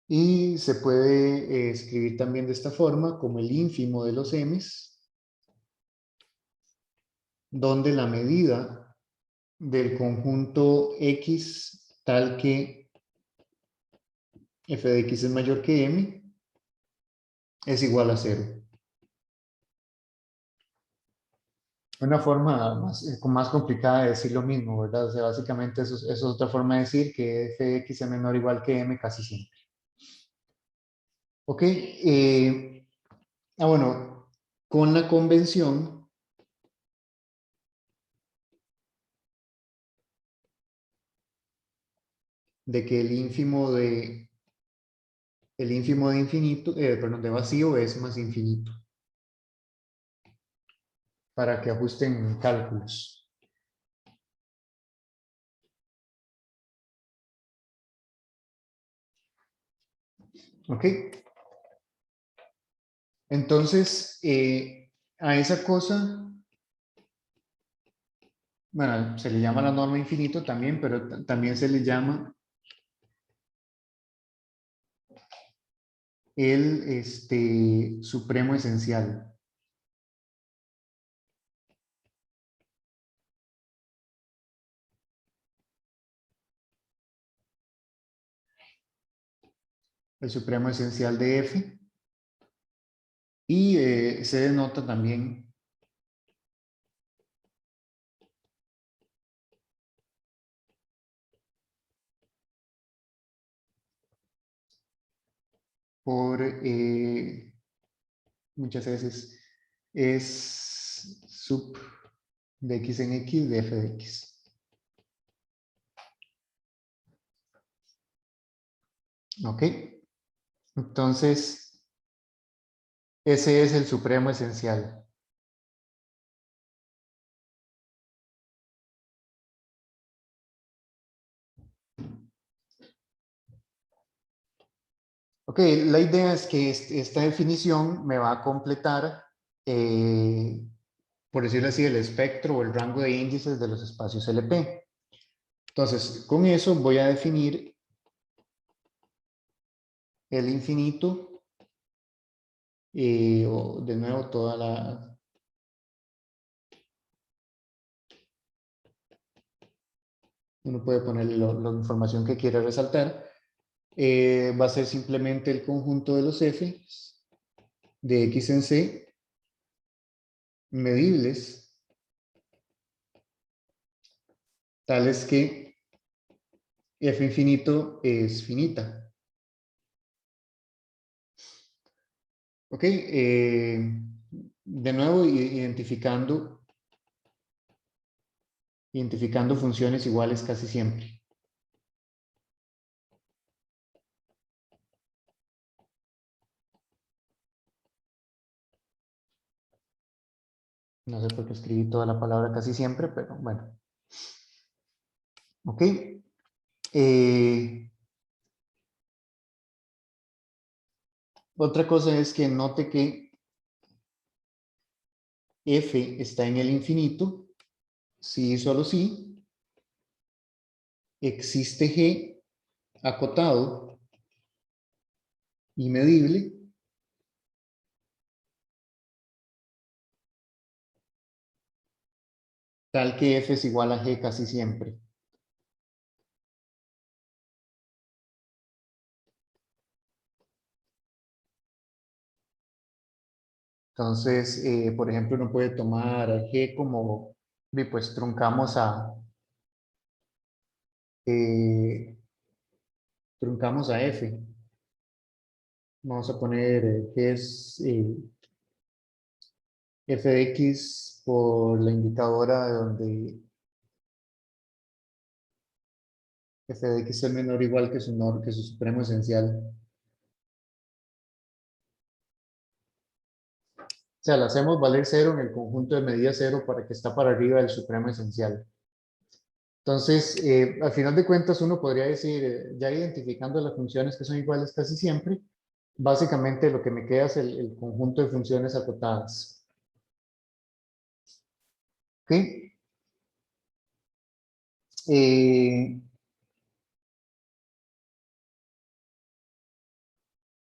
Y se puede escribir también de esta forma, como el ínfimo de los m's, donde la medida del conjunto x tal que f de x es mayor que m es igual a cero. Una forma más complicada de decir lo mismo, ¿verdad? O sea, básicamente eso es otra forma de decir que f de x es menor o igual que m casi siempre. Ok, bueno, con la convención de que el ínfimo de infinito, perdón, de vacío es más infinito, para que ajusten cálculos. Ok, entonces a esa cosa, bueno, se le llama la norma infinito también, pero también se le llama el supremo esencial. El supremo esencial de f. Y se denota también por muchas veces es sub de x en x de f de x. ¿Ok? Entonces, ese es el supremo esencial. Ok, la idea es que esta definición me va a completar, por decirlo así, el espectro o el rango de índices de los espacios LP. Entonces, con eso voy a definir el infinito, o de nuevo toda la... Uno puede ponerle la información que quiere resaltar. Va a ser simplemente el conjunto de los f de x en c medibles, tales que f infinito es finita. Ok, de nuevo identificando funciones iguales casi siempre. No sé por qué escribí toda la palabra casi siempre, pero bueno. Ok. Otra cosa es que note que f está en el infinito, si y solo si existe g acotado y medible tal que f es igual a g casi siempre. Entonces, por ejemplo, uno puede tomar G como, pues eh, truncamos a F. Vamos a poner que es f de x por la indicadora de donde f de x es menor o igual que que su supremo esencial. O sea, la hacemos valer cero en el conjunto de medida cero para que está para arriba del supremo esencial. Entonces, al final de cuentas, uno podría decir, ya identificando las funciones que son iguales casi siempre, básicamente lo que me queda es el conjunto de funciones acotadas. ¿Ok?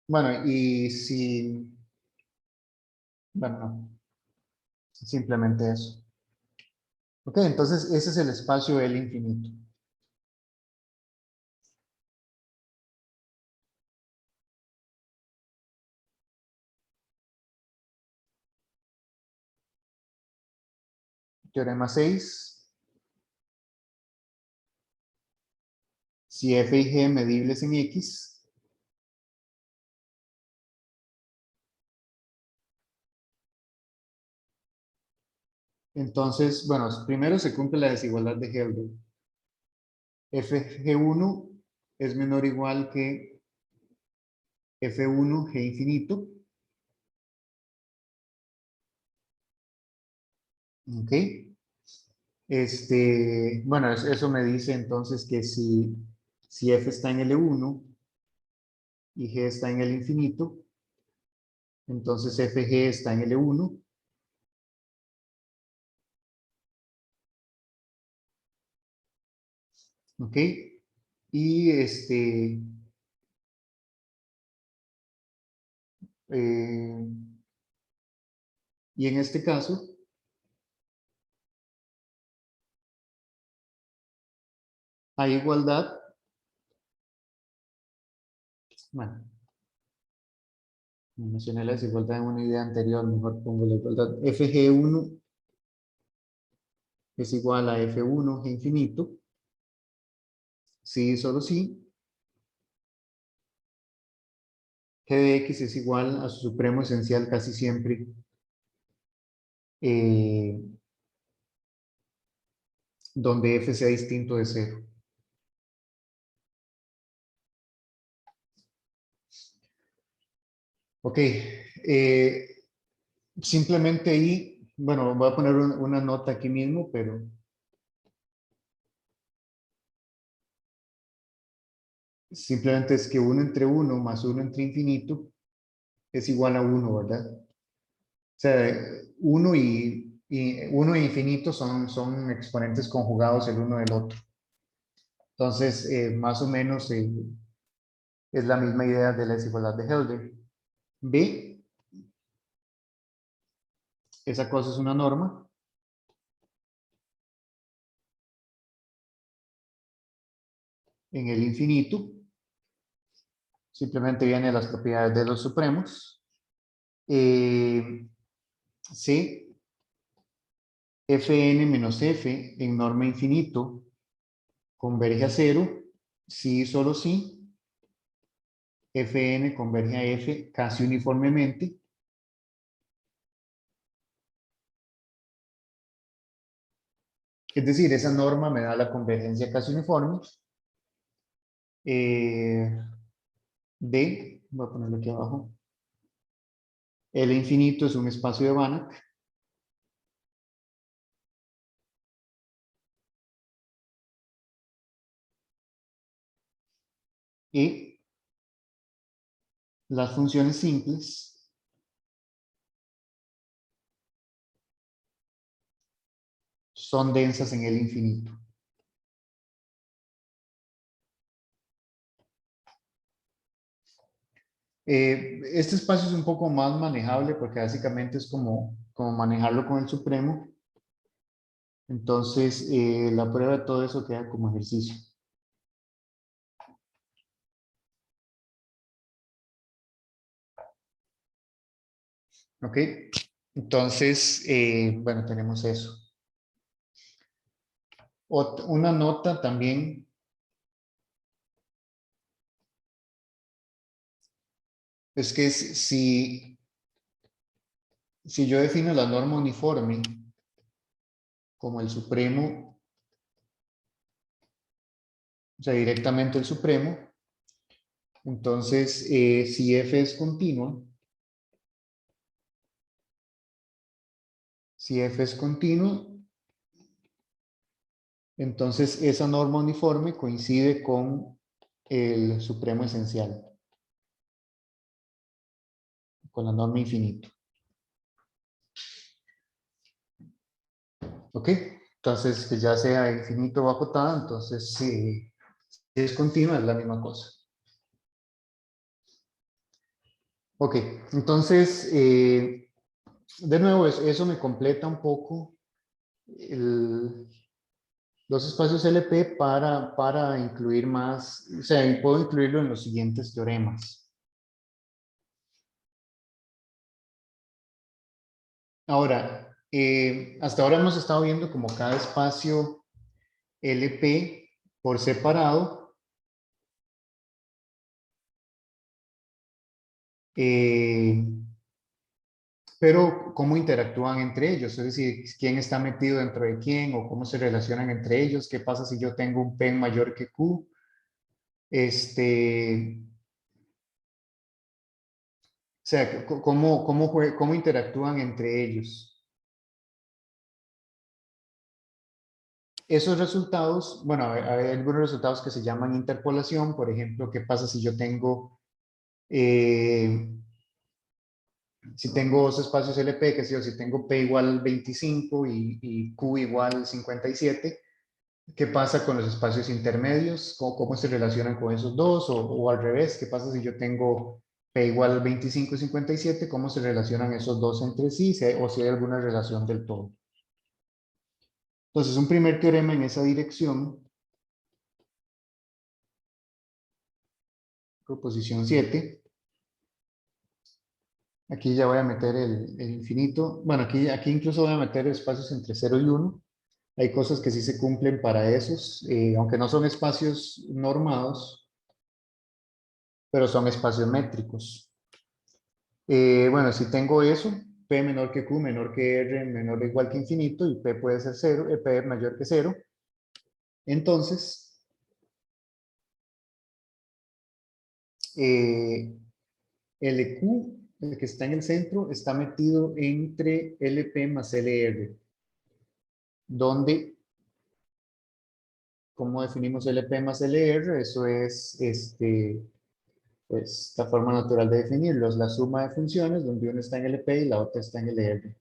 Bueno, y si... Bueno, no, simplemente eso. Ok, entonces ese es el espacio L infinito. Teorema 6. Si f y g medibles en x, entonces, bueno, primero se cumple la desigualdad de Hilbert. Fg1 es menor o igual que F1 G infinito. Ok. Bueno, eso me dice entonces que si F está en L1 y G está en el infinito, entonces Fg está en L1. Ok. Y eh, y en este caso, hay igualdad. Bueno, mencioné la desigualdad en una idea anterior, mejor pongo la igualdad. Fg1 es igual a F1 G infinito. Sí, solo sí. G de x es igual a su supremo esencial casi siempre. eh, donde f sea distinto de cero. Ok. Simplemente ahí, bueno, voy a poner una nota aquí mismo, pero simplemente es que 1 entre 1 más 1 entre infinito es igual a 1, ¿verdad? O sea, 1 1 e infinito son exponentes conjugados el uno del otro. Entonces, más o menos es la misma idea de la desigualdad de Helder. B, esa cosa es una norma. En el infinito, simplemente viene las propiedades de los supremos. C, Fn menos F en norma infinito converge a cero, sí, solo sí. Fn converge a F casi uniformemente. Es decir, esa norma me da la convergencia casi uniforme. D, voy a ponerlo aquí abajo. L infinito es un espacio de Banach. Y las funciones simples son densas en el infinito. Este espacio es un poco más manejable porque básicamente es como manejarlo con el supremo. Entonces, la prueba de todo eso queda como ejercicio. ¿Ok? Entonces, bueno, tenemos eso. Una nota también. Es que si yo defino la norma uniforme como el supremo, o sea, directamente el supremo, entonces si f es continua, entonces esa norma uniforme coincide con el supremo esencial, con la norma infinito. ¿Ok? Entonces, que ya sea infinito o acotada, entonces si es continua es la misma cosa. Ok, entonces, de nuevo, eso me completa un poco los espacios LP para incluir más, o sea, y puedo incluirlo en los siguientes teoremas. Ahora, hasta ahora hemos estado viendo como cada espacio LP por separado pero cómo interactúan entre ellos, es decir, quién está metido dentro de quién o cómo se relacionan entre ellos, qué pasa si yo tengo un P mayor que Q, o sea, cómo interactúan entre ellos. Esos resultados, bueno, hay algunos resultados que se llaman interpolación, por ejemplo, qué pasa si yo tengo, si tengo dos espacios LP, que si tengo P igual 25 y Q igual 57, ¿qué pasa con los espacios intermedios? ¿Cómo se relacionan con esos dos? O al revés, ¿qué pasa si yo tengo P igual 25 y 57? ¿Cómo se relacionan esos dos entre sí? O si hay alguna relación del todo. Entonces, un primer teorema en esa dirección, proposición 7. Aquí ya voy a meter el infinito. Bueno, aquí incluso voy a meter espacios entre 0 y 1. Hay cosas que sí se cumplen para esos, aunque no son espacios normados, pero son espacios métricos. Bueno, si tengo eso, P menor que Q, menor que R, menor o igual que infinito, y P puede ser 0, P mayor que 0, entonces, LQ, el que está en el centro, está metido entre LP más LR, donde, ¿cómo definimos LP más LR? Eso es, pues, la forma natural de definirlo, es la suma de funciones, donde una está en LP y la otra está en LR.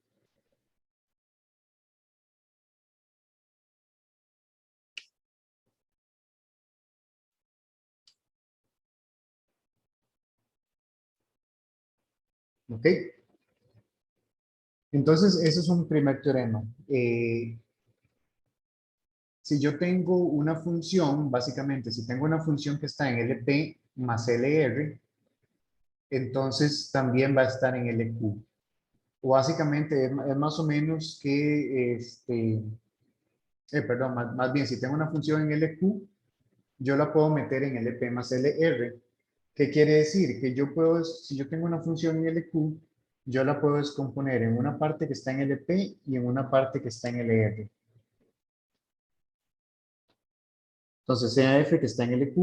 ¿Ok? Entonces, ese es un primer teorema. Si yo tengo una función, básicamente, si tengo una función que está en LP más LR, entonces también va a estar en LQ. O básicamente es más o menos que, perdón, más bien, si tengo una función en LQ, yo la puedo meter en LP más LR. ¿Qué quiere decir? Que yo puedo, si yo tengo una función en LQ, yo la puedo descomponer en una parte que está en LP y en una parte que está en LR. Entonces, sea f que está en LQ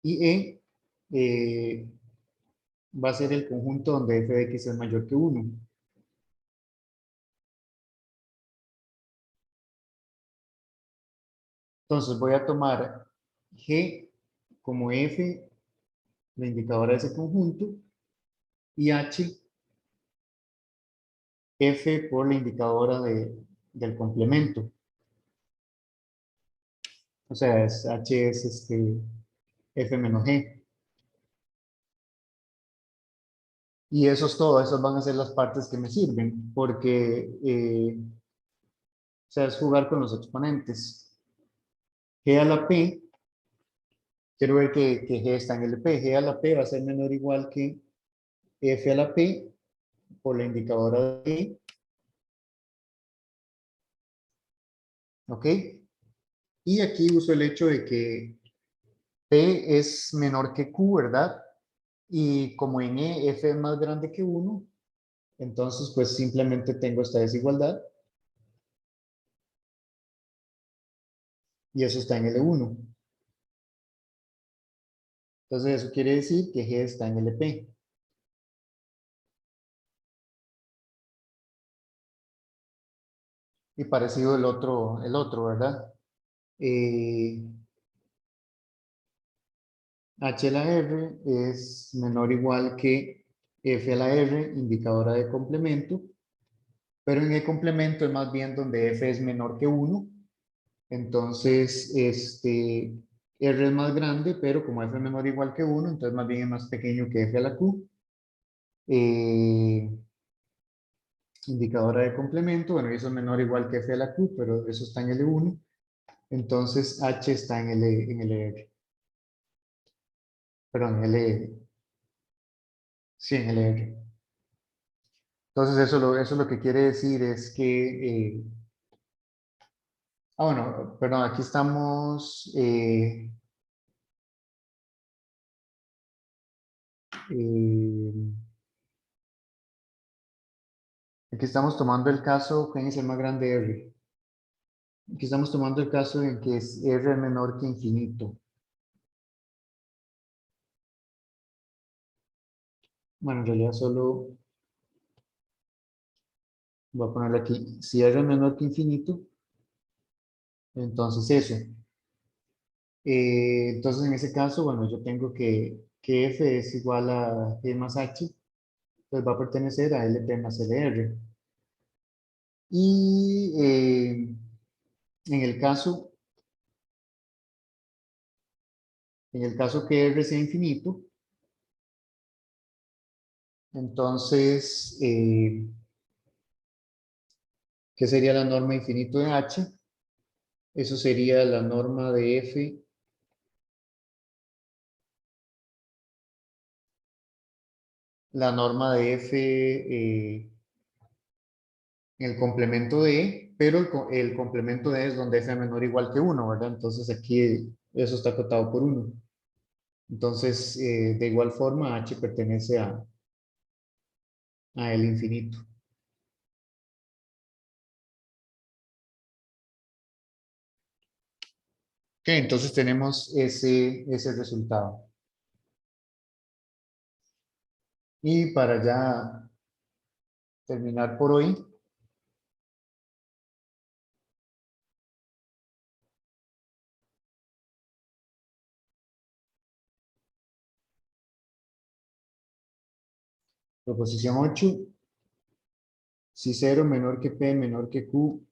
y va a ser el conjunto donde f de x es mayor que 1. Entonces voy a tomar g como f, la indicadora de ese conjunto, y h, f por la indicadora del complemento. O sea, h es f menos g. Y eso es todo, esas van a ser las partes que me sirven, porque, o sea, es jugar con los exponentes. G a la p, quiero ver que G está en LP. G a la P va a ser menor o igual que F a la P por la indicadora de E. ¿Ok? Y aquí uso el hecho de que P es menor que Q, ¿verdad? Y como en E, F es más grande que 1, entonces pues simplemente tengo esta desigualdad. Y eso está en L1. Entonces eso quiere decir que G está en LP. Y parecido el otro, ¿verdad? H a la R es menor o igual que F a la R, indicadora de complemento, pero en el complemento es más bien donde F es menor que 1, entonces R es más grande, pero como F es menor o igual que 1, entonces más bien es más pequeño que F a la Q. Indicadora de complemento, bueno, eso es menor o igual que F a la Q, pero eso está en L1, entonces H está en LR. Perdón, LR. Sí, en LR. Entonces eso lo que quiere decir es que, bueno, perdón, aquí estamos, aquí estamos tomando el caso, ¿quién es el más grande R? Aquí estamos tomando el caso en que es R menor que infinito. Bueno, en realidad solo voy a ponerlo aquí. Si R es menor que infinito, entonces eso. Entonces en ese caso, bueno, yo tengo que F es igual a G más H, pues va a pertenecer a LP más LR. Y en el caso, que R sea infinito, entonces, ¿qué sería la norma infinito de H? Eso sería la norma de F, en el complemento de E, pero el complemento de E es donde F es menor o igual que 1, ¿verdad? Entonces aquí eso está acotado por 1. Entonces, de igual forma, H pertenece a el infinito. Ok, entonces tenemos ese resultado. Y para ya terminar por hoy, proposición 8, si 0 menor que P, menor que Q,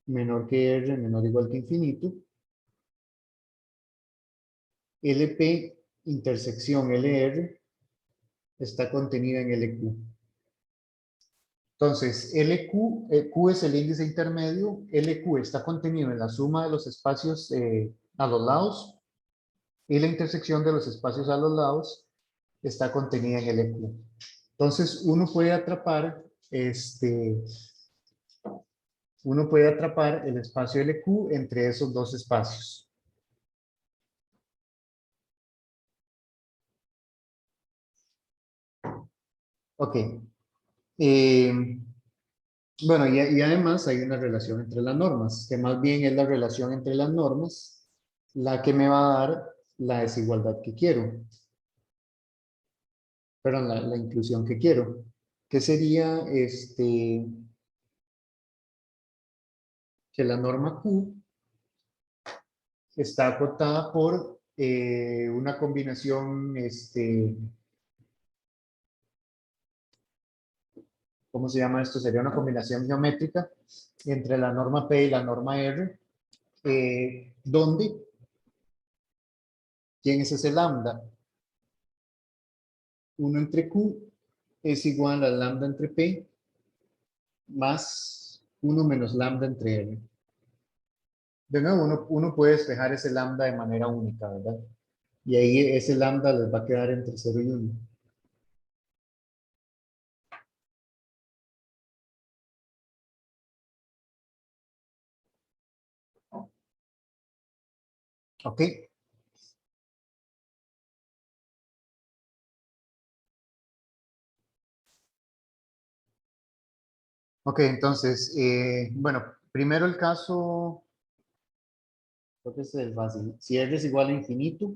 menor que R, menor o igual que infinito, LP intersección LR está contenida en LQ. Entonces, LQ, Q es el índice intermedio, LQ está contenido en la suma de los espacios a los lados y la intersección de los espacios a los lados está contenida en LQ. Entonces, uno puede atrapar el espacio LQ entre esos dos espacios. Ok. Bueno, y además hay una relación entre las normas, que más bien es la relación entre las normas la que me va a dar la desigualdad que quiero, perdón, la inclusión que quiero, que sería que la norma Q está acotada por una combinación, ¿cómo se llama esto? Sería una combinación geométrica entre la norma P y la norma R, donde, ¿quién es ese lambda? 1 entre Q es igual a lambda entre P más 1 menos lambda entre R. De nuevo, uno puede despejar ese lambda de manera única, ¿verdad? Y ahí ese lambda les va a quedar entre 0 y 1. ¿Ok? Ok, entonces, bueno, primero el caso, creo que es el fácil. Si R es igual a infinito,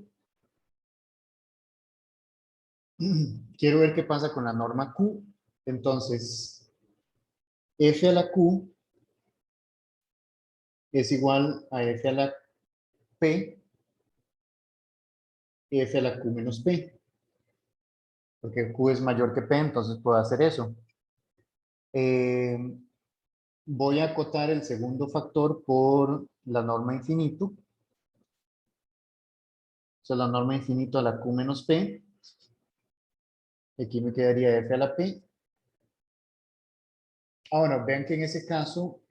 quiero ver qué pasa con la norma Q. Entonces, F a la Q es igual a F a la P, F a la Q menos P. Porque Q es mayor que P, entonces puedo hacer eso. Eh, voy a acotar el segundo factor por la norma infinito. O sea, la norma infinito a la Q menos P. Aquí me quedaría F a la P. Ahora, vean que en ese caso,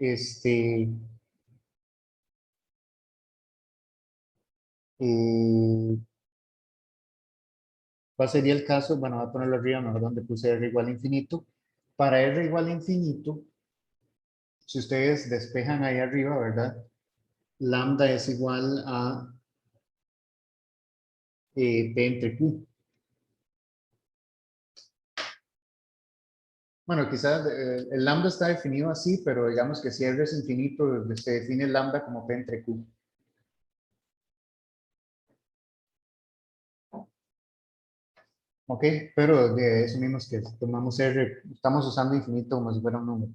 ¿cuál sería el caso? Bueno, voy a ponerlo arriba, mejor donde puse R igual a infinito. Para R igual a infinito, si ustedes despejan ahí arriba, ¿verdad? Lambda es igual a P entre Q. Bueno, quizás el lambda está definido así, pero digamos que si R es infinito, se define el lambda como P entre Q. ¿Ok? Pero de eso mismo es que tomamos R, estamos usando infinito como si fuera un número.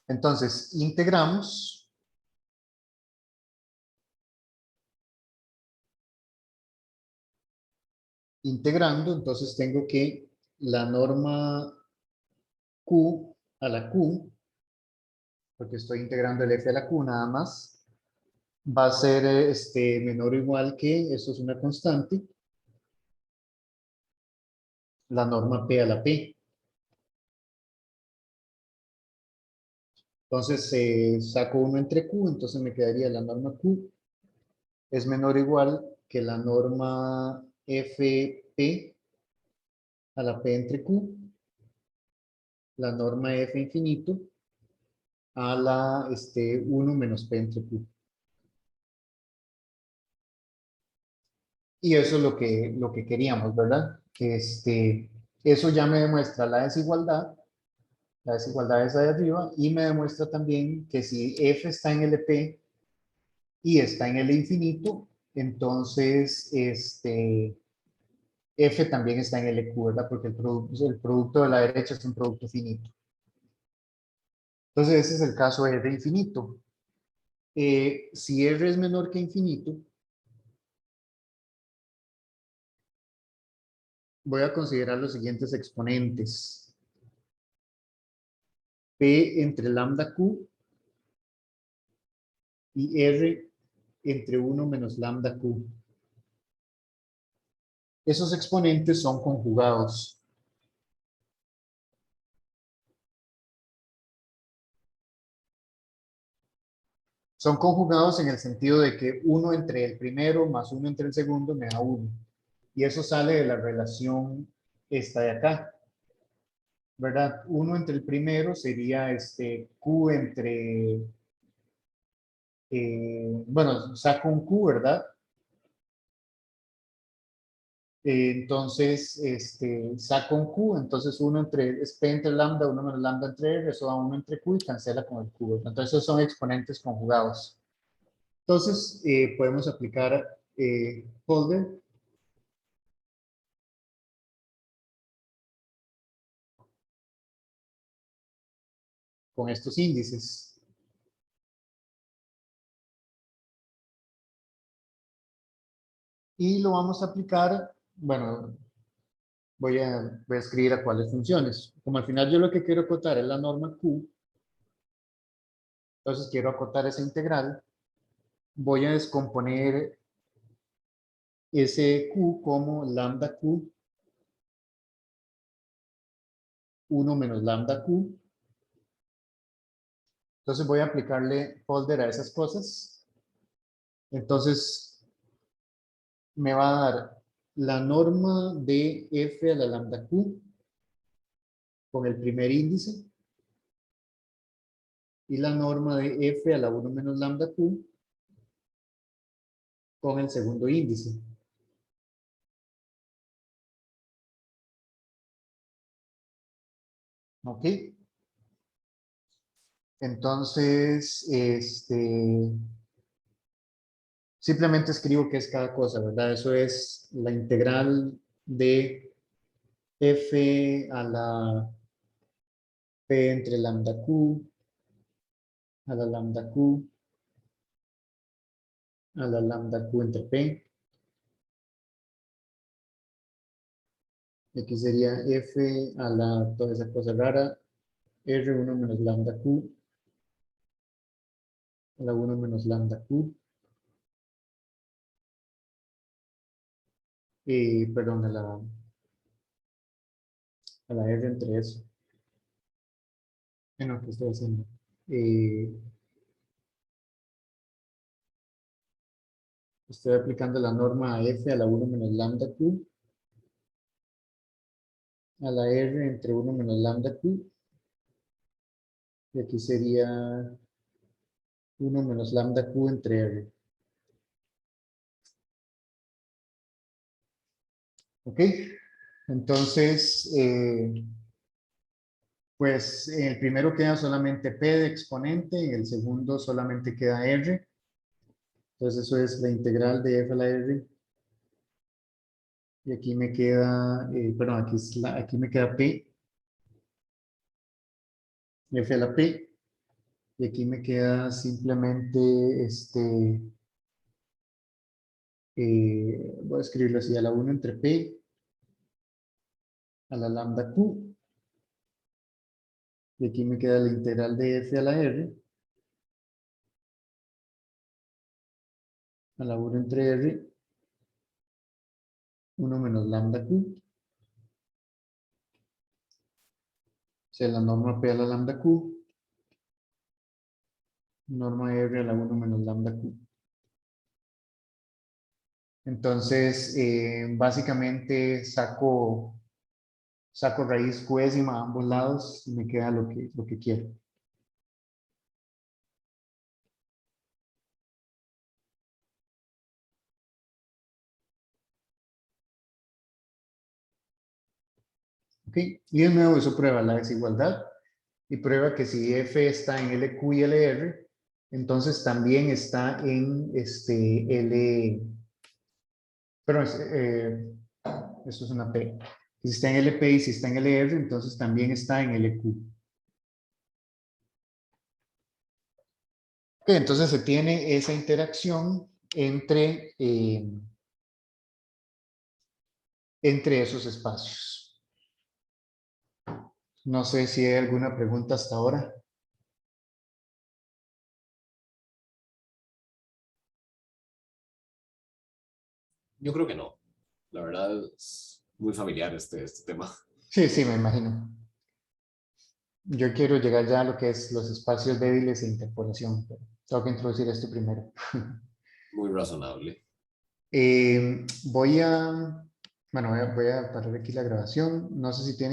Entonces, integramos. Integrando, entonces tengo que la norma Q a la Q, porque estoy integrando el F a la Q nada más, va a ser menor o igual que, eso es una constante, la norma P a la P. Entonces saco uno entre Q, entonces me quedaría la norma Q es menor o igual que la norma FP a la P entre Q, la norma F infinito a la 1 menos P entre Q. Y eso es lo que queríamos, ¿verdad? Que eso ya me demuestra la desigualdad esa de arriba, y me demuestra también que si f está en LP y está en el infinito, entonces f también está en LQ, ¿verdad? Porque el producto de la derecha es un producto finito. Entonces ese es el caso de R infinito. Si R es menor que infinito, voy a considerar los siguientes exponentes. P entre lambda Q y R entre 1 menos lambda Q. Esos exponentes son conjugados. Son conjugados en el sentido de que 1 entre el primero más 1 entre el segundo me da 1. Y eso sale de la relación esta de acá. ¿Verdad? 1 entre el primero sería Q entre, bueno, saco un Q, ¿verdad? Entonces, saco un Q, entonces 1 entre, es P entre lambda, 1 menos lambda entre R, eso da 1 entre Q y cancela con el Q. Entonces, esos son exponentes conjugados. Entonces, podemos aplicar Holder con estos índices. Y lo vamos a aplicar, bueno, voy a escribir a cuáles funciones. Como al final yo lo que quiero acotar es la norma Q, entonces quiero acotar esa integral, voy a descomponer ese Q como lambda Q, 1 menos lambda Q. Entonces voy a aplicarle folder a esas cosas. Entonces, me va a dar la norma de f a la lambda q con el primer índice y la norma de f a la 1 menos lambda q con el segundo índice. ¿Ok? Entonces, simplemente escribo qué es cada cosa, ¿verdad? Eso es la integral de f a la p entre lambda q a la lambda q a la lambda q entre p. Y aquí sería f a la, toda esa cosa rara, r1 menos lambda q a la 1 menos lambda q. Perdón, a la r entre eso. No, ¿qué estoy haciendo? Estoy aplicando la norma a f a la 1 menos lambda q a la r entre 1 menos lambda q. Y aquí sería 1 menos lambda q entre r. ¿Ok? Entonces, pues en el primero queda solamente p de exponente, en el segundo solamente queda r. Entonces eso es la integral de f a la r. Y aquí me queda, perdón, aquí me queda p, f a la p. Y aquí me queda simplemente, voy a escribirlo así, a la 1 entre p, a la lambda q. Y aquí me queda la integral de f a la r, a la 1 entre r, 1 menos lambda q. O sea, la norma p a la lambda q, norma r a la 1 menos lambda q. Entonces, básicamente saco raíz cuésima a ambos lados y me queda lo que quiero. ¿Ok? Y de nuevo eso prueba la desigualdad y prueba que si f está en LQ y LR, entonces también está en L, pero esto es una P. Si está en LP y si está en LR, entonces también está en LQ. Ok, entonces se tiene esa interacción entre esos espacios. No sé si hay alguna pregunta hasta ahora.
Yo creo que no. La verdad es muy familiar este tema.
Sí, sí, me imagino. Yo quiero llegar ya a lo que es los espacios débiles e interpolación, pero tengo que introducir esto primero.
Muy razonable.
Voy a parar aquí la grabación. No sé si tienen